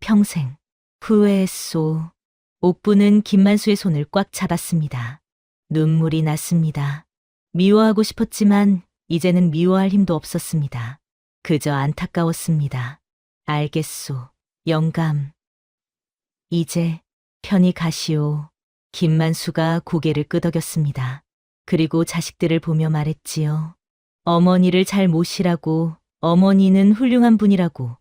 평생 후회했소. 옥분은 김만수의 손을 꽉 잡았습니다. 눈물이 났습니다. 미워하고 싶었지만 이제는 미워할 힘도 없었습니다. 그저 안타까웠습니다. 알겠소. 영감. 이제 편히 가시오. 김만수가 고개를 끄덕였습니다. 그리고 자식들을 보며 말했지요. 어머니를 잘 모시라고, 어머니는 훌륭한 분이라고,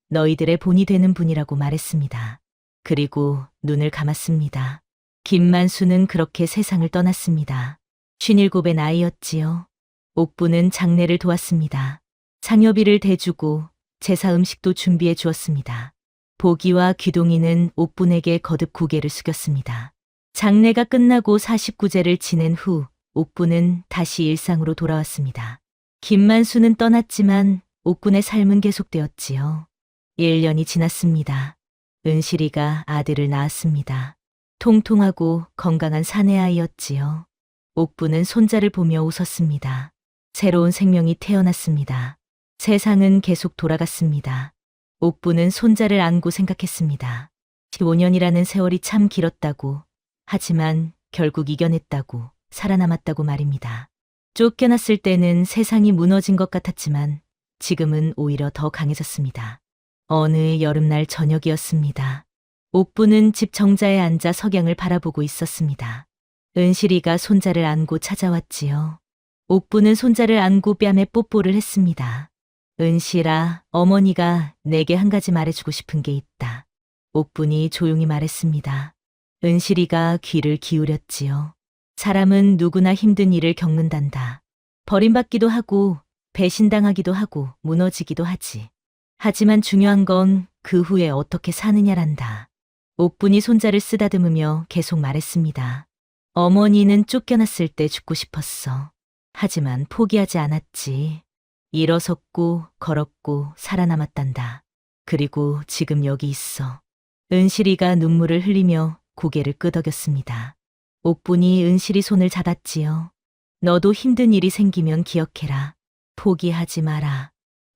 너희들의 본이 되는 분이라고 말했습니다. 그리고 눈을 감았습니다. 김만수는 그렇게 세상을 떠났습니다. 57의 나이였지요. 옥분은 장례를 도왔습니다. 상여비를 대주고 제사 음식도 준비해 주었습니다. 보기와 귀동이는 옥분에게 거듭 고개를 숙였습니다. 장례가 끝나고 49제를 지낸 후 옥분은 다시 일상으로 돌아왔습니다. 김만수는 떠났지만 옥분의 삶은 계속되었지요. 1년이 지났습니다. 은실이가 아들을 낳았습니다. 통통하고 건강한 사내아이였지요. 옥분은 손자를 보며 웃었습니다. 새로운 생명이 태어났습니다. 세상은 계속 돌아갔습니다. 옥분은 손자를 안고 생각했습니다. 15년이라는 세월이 참 길었다고, 하지만 결국 이겨냈다고, 살아남았다고 말입니다. 쫓겨났을 때는 세상이 무너진 것 같았지만 지금은 오히려 더 강해졌습니다. 어느 여름날 저녁이었습니다. 옥분은 집 정자에 앉아 석양을 바라보고 있었습니다. 은실이가 손자를 안고 찾아왔지요. 옥분은 손자를 안고 뺨에 뽀뽀를 했습니다. 은실아, 어머니가 내게 한 가지 말해주고 싶은 게 있다. 옥분이 조용히 말했습니다. 은실이가 귀를 기울였지요. 사람은 누구나 힘든 일을 겪는단다. 버림받기도 하고, 배신당하기도 하고, 무너지기도 하지. 하지만 중요한 건 그 후에 어떻게 사느냐란다. 옥분이 손자를 쓰다듬으며 계속 말했습니다. 어머니는 쫓겨났을 때 죽고 싶었어. 하지만 포기하지 않았지. 일어섰고 걸었고 살아남았단다. 그리고 지금 여기 있어. 은실이가 눈물을 흘리며 고개를 끄덕였습니다. 옥분이 은실이 손을 잡았지요. 너도 힘든 일이 생기면 기억해라. 포기하지 마라.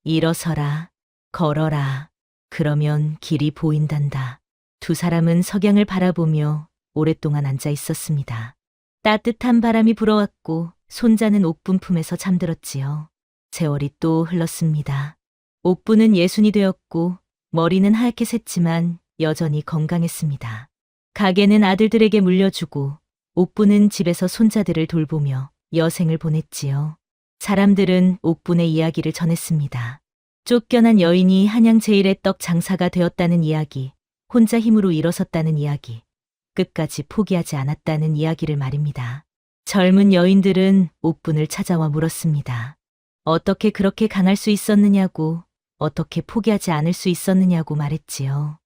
일어서라. 걸어라. 그러면 길이 보인단다. 두 사람은 석양을 바라보며 오랫동안 앉아 있었습니다. 따뜻한 바람이 불어왔고 손자는 옥분 품에서 잠들었지요. 세월이 또 흘렀습니다. 옥분은 60이 되었고 머리는 하얗게 샜지만 여전히 건강했습니다. 가게는 아들들에게 물려주고 옥분은 집에서 손자들을 돌보며 여생을 보냈지요. 사람들은 옥분의 이야기를 전했습니다. 쫓겨난 여인이 한양 제일의 떡 장사가 되었다는 이야기, 혼자 힘으로 일어섰다는 이야기, 끝까지 포기하지 않았다는 이야기를 말입니다. 젊은 여인들은 옥분을 찾아와 물었습니다. 어떻게 그렇게 강할 수 있었느냐고, 어떻게 포기하지 않을 수 있었느냐고 말했지요.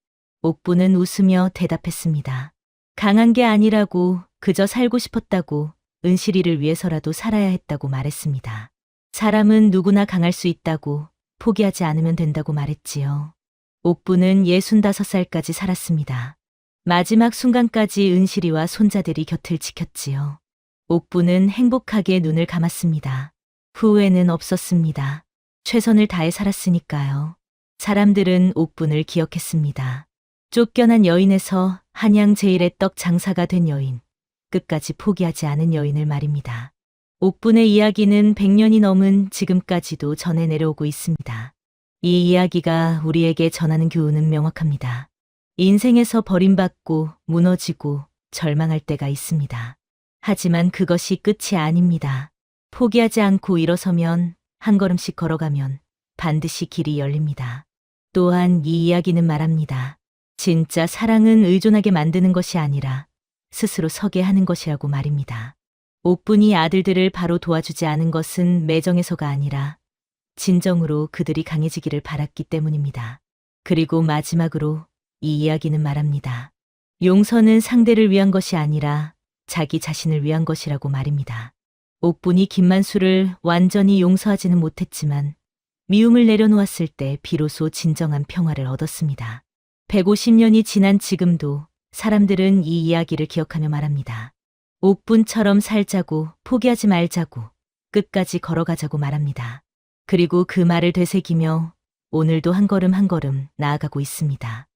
옥분은 웃으며 대답했습니다. 강한 게 아니라고, 그저 살고 싶었다고, 은실이를 위해서라도 살아야 했다고 말했습니다. 사람은 누구나 강할 수 있다고, 포기하지 않으면 된다고 말했지요. 옥분은 65살까지 살았습니다. 마지막 순간까지 은실이와 손자들이 곁을 지켰지요. 옥분은 행복하게 눈을 감았습니다. 후회는 없었습니다. 최선을 다해 살았으니까요. 사람들은 옥분을 기억했습니다. 쫓겨난 여인에서 한양 제일의 떡 장사가 된 여인, 끝까지 포기하지 않은 여인을 말입니다. 옥분의 이야기는 100년이 넘은 지금까지도 전해 내려오고 있습니다. 이 이야기가 우리에게 전하는 교훈은 명확합니다. 인생에서 버림받고 무너지고 절망할 때가 있습니다. 하지만 그것이 끝이 아닙니다. 포기하지 않고 일어서면, 한 걸음씩 걸어가면 반드시 길이 열립니다. 또한 이 이야기는 말합니다. 진짜 사랑은 의존하게 만드는 것이 아니라 스스로 서게 하는 것이라고 말입니다. 옥분이 아들들을 바로 도와주지 않은 것은 매정해서가 아니라 진정으로 그들이 강해지기를 바랐기 때문입니다. 그리고 마지막으로 이 이야기는 말합니다. 용서는 상대를 위한 것이 아니라 자기 자신을 위한 것이라고 말입니다. 옥분이 김만수를 완전히 용서하지는 못했지만 미움을 내려놓았을 때 비로소 진정한 평화를 얻었습니다. 150년이 지난 지금도 사람들은 이 이야기를 기억하며 말합니다. 옥분처럼 살자고, 포기하지 말자고, 끝까지 걸어가자고 말합니다. 그리고 그 말을 되새기며 오늘도 한 걸음 한 걸음 나아가고 있습니다.